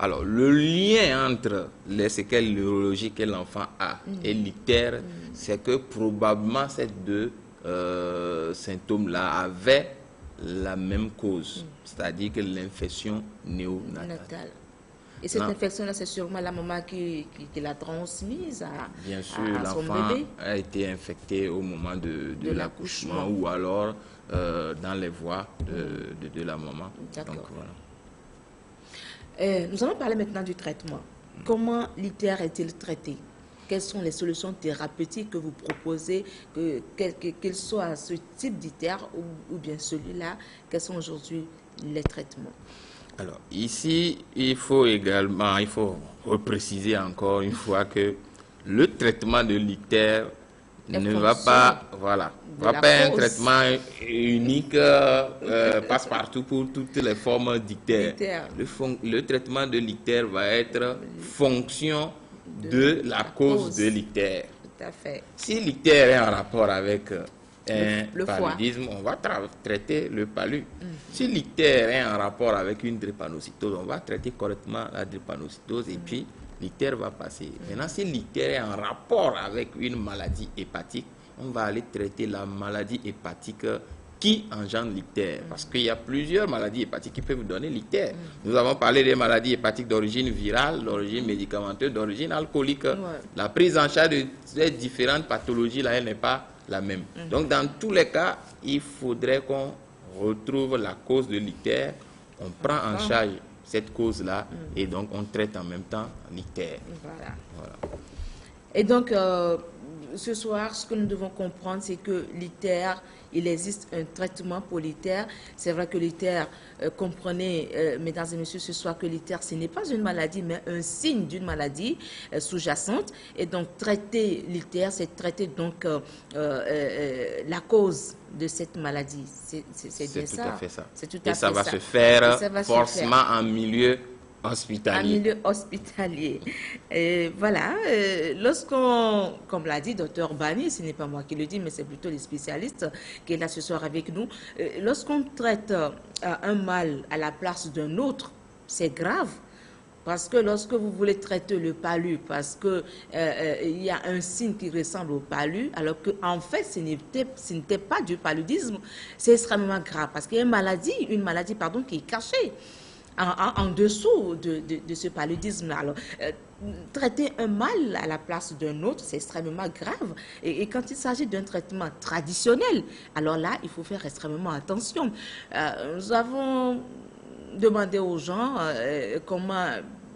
Alors, le lien entre les séquelles neurologiques que l'enfant a et l'ictère, c'est que probablement ces deux symptômes-là avaient la même cause, c'est-à-dire que l'infection néonatale. Et cette infection-là, c'est sûrement la maman qui l'a transmise à Bien sûr, son l'enfant bébé. a été infecté au moment de l'accouchement ou alors dans les voies de la maman. Donc, voilà. Nous allons parler maintenant du traitement. Comment l'ictère est-il traité? Quelles sont les solutions thérapeutiques que vous proposez, qu'il soit ce type d'ictère ou bien celui-là? Quelles sont aujourd'hui les traitements. Alors, ici, il faut repréciser encore une fois que le traitement de l'ictère ne va pas, va pas un traitement unique, passe-partout pour toutes les formes d'ictère. Le traitement de l'ictère va être fonction de la cause de l'ictère. Tout à fait. Si l'ictère est en rapport avec un paludisme, foie, on va traiter le palu. Si l'ictère est en rapport avec une drépanocytose, on va traiter correctement la drépanocytose et puis l'ictère va passer. Maintenant, si l'ictère est en rapport avec une maladie hépatique, on va aller traiter la maladie hépatique qui engendre l'ictère. Parce qu'il y a plusieurs maladies hépatiques qui peuvent donner l'ictère. Nous avons parlé des maladies hépatiques d'origine virale, d'origine médicamenteuse, d'origine alcoolique. La prise en charge de ces différentes pathologies-là, elle n'est pas la même. Donc, dans tous les cas, il faudrait qu'on retrouve la cause de l'ictère. On prend en charge cette cause-là et donc on traite en même temps l'ictère. Voilà. Et donc, ce soir, ce que nous devons comprendre, c'est que l'ictère, il existe un traitement pour l'ictère. C'est vrai que l'ictère, comprenez, mesdames et messieurs, ce soir, que l'ictère, ce n'est pas une maladie, mais un signe d'une maladie sous-jacente. Et donc, traiter l'ictère, c'est traiter donc la cause de cette maladie. C'est bien ça. Tout à fait ça. Et ça va se faire forcément en milieu hospitalier. En milieu hospitalier. Et voilà, lorsqu'on, comme l'a dit Dr Bani, ce n'est pas moi qui le dis, mais c'est plutôt les spécialistes qui est là ce soir avec nous, lorsqu'on traite un mal à la place d'un autre, c'est grave. Parce que lorsque vous voulez traiter le palu, parce que il y a un signe qui ressemble au palu, alors qu'en fait, ce n'était pas du paludisme, c'est extrêmement grave. Parce qu'il y a une maladie qui est cachée en dessous de ce paludisme. Alors, traiter un mal à la place d'un autre, c'est extrêmement grave. Et quand il s'agit d'un traitement traditionnel, alors là, il faut faire extrêmement attention. Nous avons demandé aux gens comment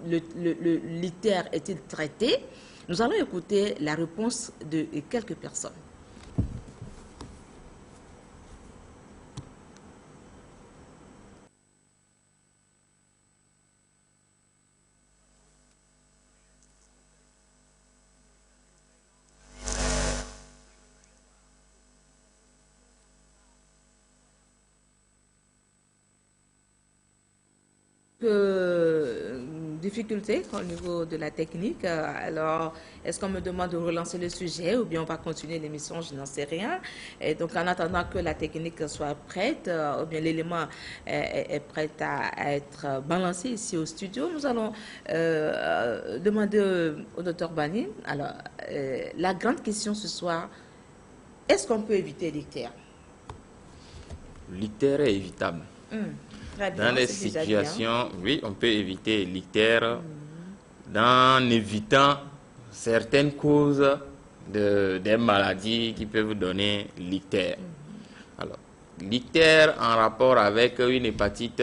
l'ictère est-il traité. Nous allons écouter la réponse de quelques personnes. Difficulté au niveau de la technique. Alors, est-ce qu'on me demande de relancer le sujet ou bien on va continuer l'émission? Je n'en sais rien. Et donc, en attendant que la technique soit prête, ou bien l'élément est prêt à être balancé ici au studio, nous allons demander au Dr Bani. Alors, la grande question ce soir, est-ce qu'on peut éviter l'ictère? L'ictère est évitable. Dans les situations, oui, on peut éviter l'ictère en évitant certaines causes des maladies qui peuvent donner l'ictère. Alors, l'ictère en rapport avec une hépatite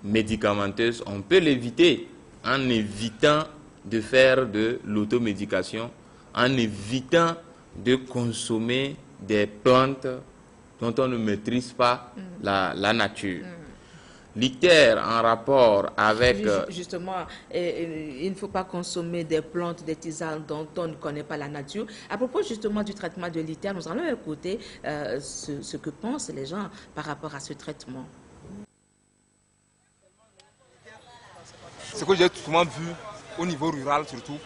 médicamenteuse, on peut l'éviter en évitant de faire de l'automédication, en évitant de consommer des plantes dont on ne maîtrise pas la nature. L'ictère en rapport avec... Justement, il ne faut pas consommer des plantes, des tisanes dont on ne connaît pas la nature. À propos justement du traitement de l'ictère, nous allons écouter ce que pensent les gens par rapport à ce traitement. Ce que j'ai souvent vu au niveau rural surtout,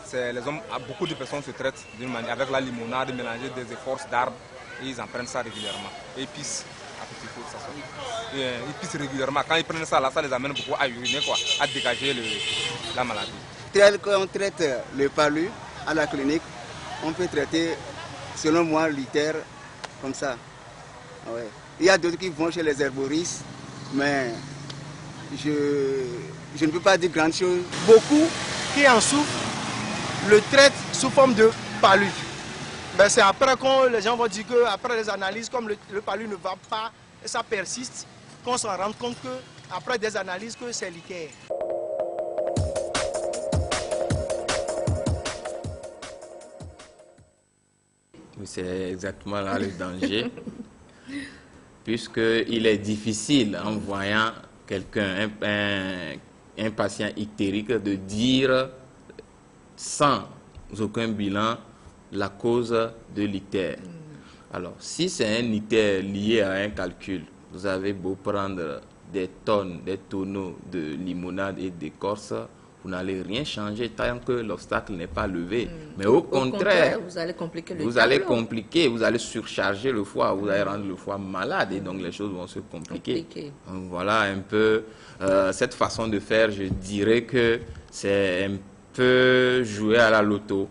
c'est les hommes, beaucoup de personnes se traitent d'une manière avec la limonade mélangée des écorces d'arbres et ils en prennent ça régulièrement. Et ils pissent à petit feu, ça sort. Ils pissent régulièrement. Quand ils prennent ça, là, ça les amène beaucoup à uriner, quoi, à dégager la maladie. Tel qu'on traite le palu à la clinique, on peut traiter, selon moi, l'ictère comme ça. Ouais. Il y a d'autres qui vont chez les herboristes, mais je ne peux pas dire grand chose. Beaucoup qui en souffrent le traitent sous forme de palu. Ben c'est après que les gens vont dire qu'après les analyses, comme le palu ne va pas et ça persiste, qu'on se rend compte qu'après des analyses que c'est l'ictère. C'est exactement là le danger. puisqu'il est difficile en voyant quelqu'un, un patient ictérique, de dire sans aucun bilan la cause de l'ictère. Alors, si c'est un ictère lié à un calcul, vous avez beau prendre des tonnes, des tonneaux de limonade et d'écorce, vous n'allez rien changer tant que l'obstacle n'est pas levé. Mais au contraire, vous allez compliquer le vous allez compliquer, vous allez surcharger le foie, vous allez rendre le foie malade et donc les choses vont se compliquer. Donc voilà un peu cette façon de faire, je dirais que c'est un peu jouer à la loto.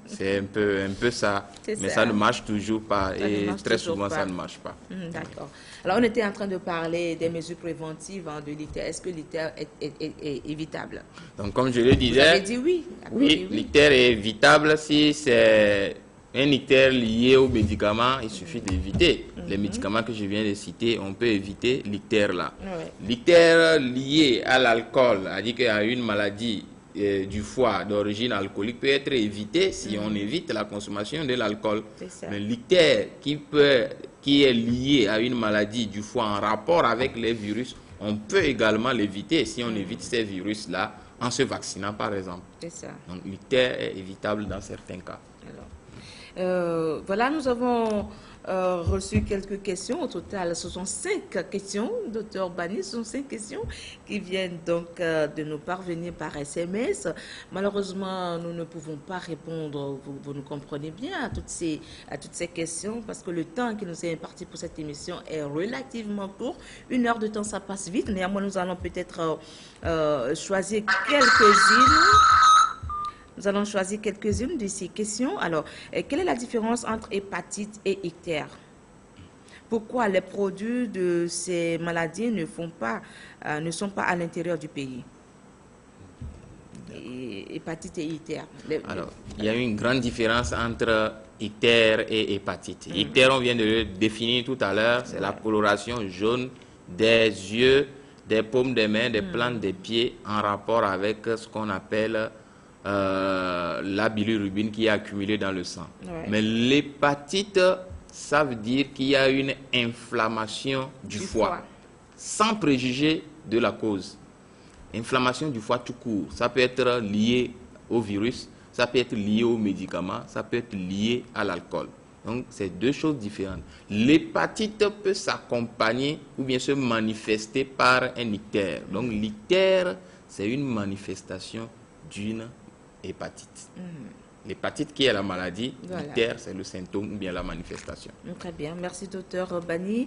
C'est un peu ça, mais ça ne marche toujours pas et très souvent ça ne marche pas. D'accord. Alors on était en train de parler des mesures préventives de l'ictère. Est-ce que l'ictère est évitable? Donc comme je le disais, vous avez dit oui. Oui, l'ictère est évitable si c'est un ictère lié aux médicaments, il suffit d'éviter. Les médicaments que je viens de citer, on peut éviter l'ictère là. L'ictère lié à l'alcool, c'est-à-dire qu'il y a une maladie du foie d'origine alcoolique peut être évité si on évite la consommation de l'alcool. Mais l'ictère qui est lié à une maladie du foie en rapport avec les virus, on peut également l'éviter si on évite ces virus-là en se vaccinant par exemple. Donc l'ictère est évitable dans certains cas. Alors, voilà, nous avons reçu quelques questions. Au total, ce sont 5 questions, Dr Bani, ce sont 5 questions qui viennent donc de nous parvenir par SMS. Malheureusement, nous ne pouvons pas répondre, vous nous comprenez bien, à toutes ces questions parce que le temps qui nous est imparti pour cette émission est relativement court. 1 heure de temps, ça passe vite. Néanmoins, nous allons peut-être choisir quelques-unes. Nous allons choisir quelques-unes de ces questions. Alors, quelle est la différence entre hépatite et ictère? Pourquoi les produits de ces maladies ne sont pas à l'intérieur du pays? Hépatite et ictère. Alors, il y a une grande différence entre ictère et hépatite. Ictère, on vient de le définir tout à l'heure, c'est la coloration jaune des yeux, des paumes des mains, des plantes des pieds en rapport avec ce qu'on appelle la bilirubine qui est accumulée dans le sang. Mais l'hépatite, ça veut dire qu'il y a une inflammation du foie, sans préjuger de la cause. Inflammation du foie tout court, ça peut être lié au virus, ça peut être lié aux médicaments, ça peut être lié à l'alcool. Donc, c'est 2 choses différentes. L'hépatite peut s'accompagner ou bien se manifester par un ictère. Donc, l'ictère, c'est une manifestation d'une hépatite. L'hépatite qui est la maladie, l'ictère c'est le symptôme ou bien la manifestation. Très bien, merci docteur Bani.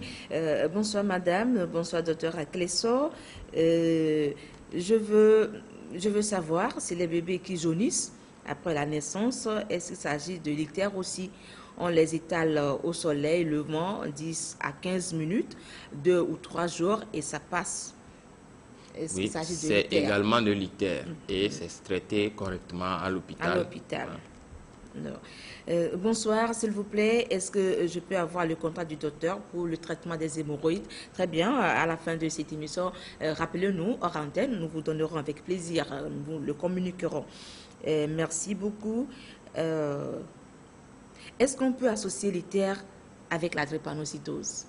Bonsoir madame, bonsoir docteur Aklesso. Je veux savoir si les bébés qui jaunissent après la naissance, est-ce qu'il s'agit de l'ictère aussi? On les étale au soleil le vent 10 à 15 minutes, 2 ou 3 jours et ça passe. Oui, c'est également de l'ictère et c'est traité correctement à l'hôpital. Bonsoir, s'il vous plaît, est-ce que je peux avoir le contact du docteur pour le traitement des hémorroïdes? Très bien, à la fin de cette émission, rappelez-nous hors antenne, nous vous donnerons avec plaisir, nous le communiquerons. Merci beaucoup. Est-ce qu'on peut associer l'ictère avec la drépanocytose?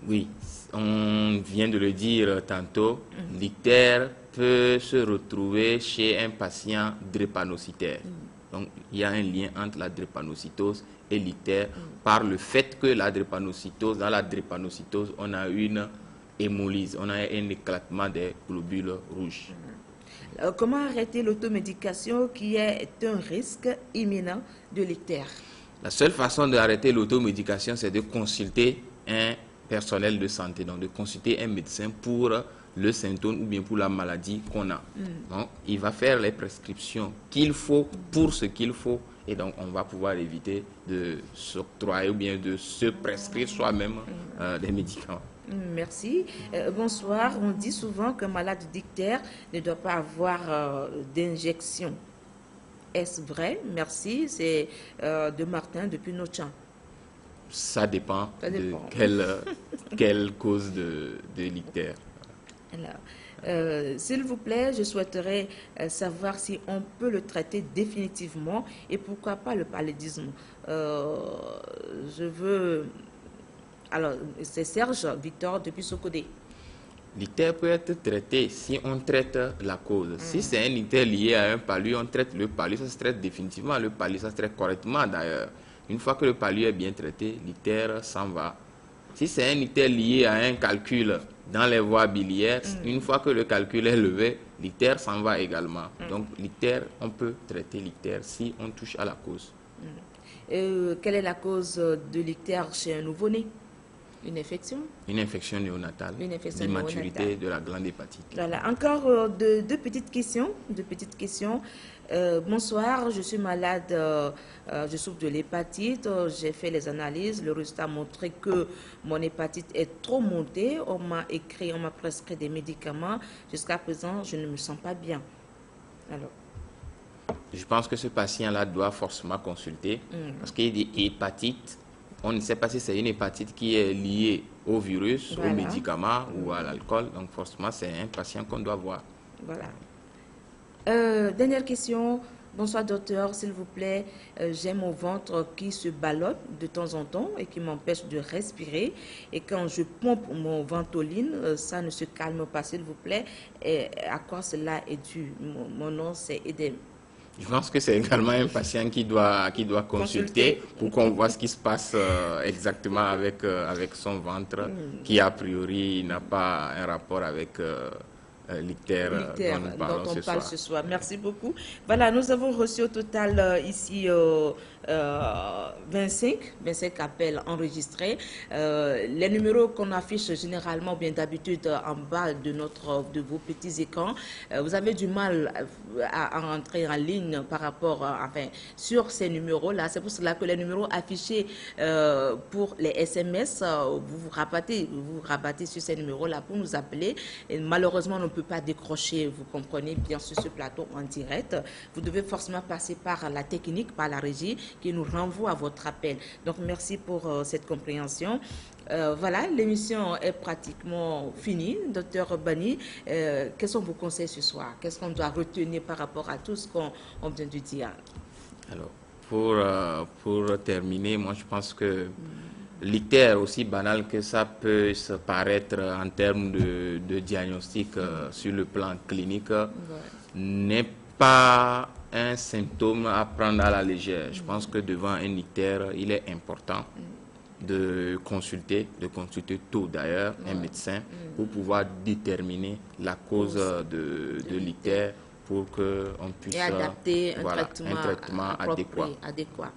Oui, on vient de le dire tantôt, l'ictère peut se retrouver chez un patient drépanocytaire. Donc, il y a un lien entre la drépanocytose et l'ictère par le fait que la drépanocytose, dans la drépanocytose, on a une hémolyse, on a un éclatement des globules rouges. Comment arrêter l'automédication qui est un risque imminent de l'ictère? La seule façon d'arrêter l'automédication, c'est de consulter un personnel de santé, donc de consulter un médecin pour le symptôme ou bien pour la maladie qu'on a. Donc, il va faire les prescriptions qu'il faut pour ce qu'il faut et donc on va pouvoir éviter de s'octroyer ou bien de se prescrire soi-même des médicaments. Merci. Bonsoir. On dit souvent qu'un malade d'ictère ne doit pas avoir d'injection. Est-ce vrai? Merci. C'est de Martin depuis Nochan. Ça dépend de quelle cause de l'ictère. S'il vous plaît, je souhaiterais savoir si on peut le traiter définitivement et pourquoi pas le paludisme. Je veux Alors, c'est Serge Victor depuis Sokodé. L'ictère peut être traité si on traite la cause. Si c'est un ictère lié à un palu, on traite le palu. Ça se traite définitivement. Le palu, ça se traite correctement d'ailleurs. Une fois que le palu est bien traité, l'ictère s'en va. Si c'est un ictère lié à un calcul dans les voies biliaires, une fois que le calcul est levé, l'ictère s'en va également. Donc l'ictère, on peut traiter l'ictère si on touche à la cause. Quelle est la cause de l'ictère chez un nouveau-né? Une infection? Une infection néonatale, d'immaturité de la glande hépatique. Voilà, encore deux petites questions. Bonsoir, je suis malade, je souffre de l'hépatite, j'ai fait les analyses, le résultat a montré que mon hépatite est trop montée, on m'a prescrit des médicaments, jusqu'à présent je ne me sens pas bien. Alors. Je pense que ce patient-là doit forcément consulter, parce qu'il y a des hépatites. On ne sait pas si c'est une hépatite qui est liée au virus, aux médicaments ou à l'alcool. Donc, forcément, c'est un patient qu'on doit voir. Voilà. Dernière question. Bonsoir, docteur. S'il vous plaît, j'ai mon ventre qui se ballotte de temps en temps et qui m'empêche de respirer. Et quand je pompe mon ventoline, ça ne se calme pas, s'il vous plaît. Et à quoi cela est dû? Mon nom, c'est Edem. Je pense que c'est également un patient qui doit consulter pour qu'on voit ce qui se passe exactement avec son ventre, qui a priori n'a pas un rapport avec l'ictère dont on parle ce soir. Merci beaucoup. Voilà, nous avons reçu au total ici 25 appels enregistrés. Les numéros qu'on affiche généralement, bien d'habitude, en bas de vos petits écrans, vous avez du mal à rentrer en ligne par rapport, sur ces numéros-là. C'est pour cela que les numéros affichés pour les SMS, vous vous rabattez sur ces numéros-là pour nous appeler. Et malheureusement, on ne peut pas décrocher, vous comprenez bien, sur ce plateau en direct. Vous devez forcément passer par la technique, par la régie, qui nous renvoie à votre appel. Donc, merci pour cette compréhension. Voilà, l'émission est pratiquement finie. Docteur Bani, quels sont vos conseils ce soir? Qu'est-ce qu'on doit retenir par rapport à tout ce qu'on vient de dire? Alors, pour terminer, moi, je pense que l'ictère, aussi banal que ça peut se paraître en termes de diagnostic sur le plan clinique, n'est pas un symptôme à prendre à la légère. Je pense que devant un ictère, il est important de consulter tôt d'ailleurs un médecin pour pouvoir déterminer la cause de l'ictère pour qu'on puisse adapter un traitement adéquat.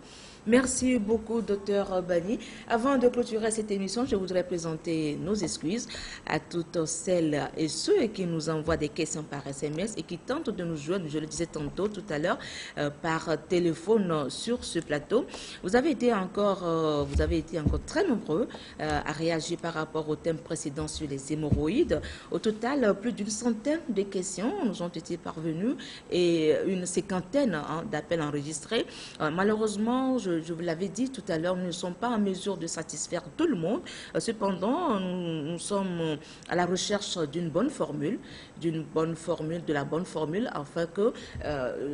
Merci beaucoup, docteur Bani. Avant de clôturer cette émission, je voudrais présenter nos excuses à toutes celles et ceux qui nous envoient des questions par SMS et qui tentent de nous joindre, je le disais tantôt, tout à l'heure, par téléphone sur ce plateau. Vous avez été encore très nombreux à réagir par rapport au thème précédent sur les hémorroïdes. Au total, plus d'une centaine de questions nous ont été parvenues et une cinquantaine d'appels enregistrés. Malheureusement, je vous l'avais dit tout à l'heure, nous ne sommes pas en mesure de satisfaire tout le monde. Cependant, nous sommes à la recherche d'une bonne formule, de la bonne formule, afin que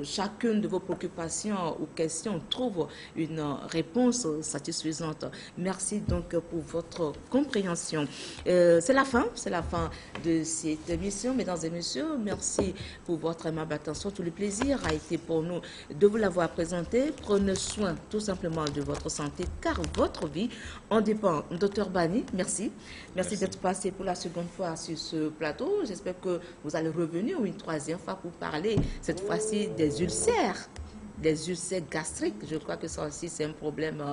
chacune de vos préoccupations ou questions trouve une réponse satisfaisante. Merci donc pour votre compréhension. C'est la fin de cette émission, mesdames et messieurs. Merci pour votre aimable attention. Tout le plaisir a été pour nous de vous l'avoir présenté. Prenez soin tout simplement de votre santé, car votre vie en dépend. Docteur Bani, merci. Merci d'être passé pour la seconde fois sur ce plateau. J'espère que vous allez revenir une troisième fois pour parler, cette fois-ci, des ulcères gastriques. Je crois que ça aussi, c'est un problème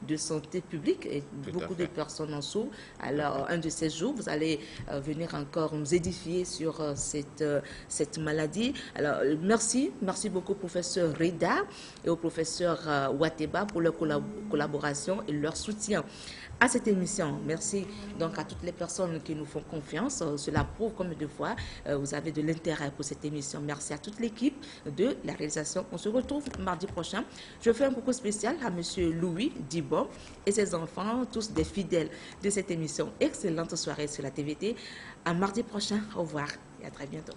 de santé publique et beaucoup de personnes en souffrent. Alors, un de ces jours, vous allez venir encore nous édifier sur cette maladie. Alors, merci beaucoup, professeur Reda et au professeur Wateba pour leur collaboration et leur soutien à cette émission. Merci donc à toutes les personnes qui nous font confiance. Cela prouve combien de fois vous avez de l'intérêt pour cette émission. Merci à toute l'équipe de la réalisation. On se retrouve mardi prochain. Je fais un coucou spécial à monsieur Louis Dibon et ses enfants, tous des fidèles de cette émission. Excellente soirée sur la TVT. À mardi prochain. Au revoir et à très bientôt.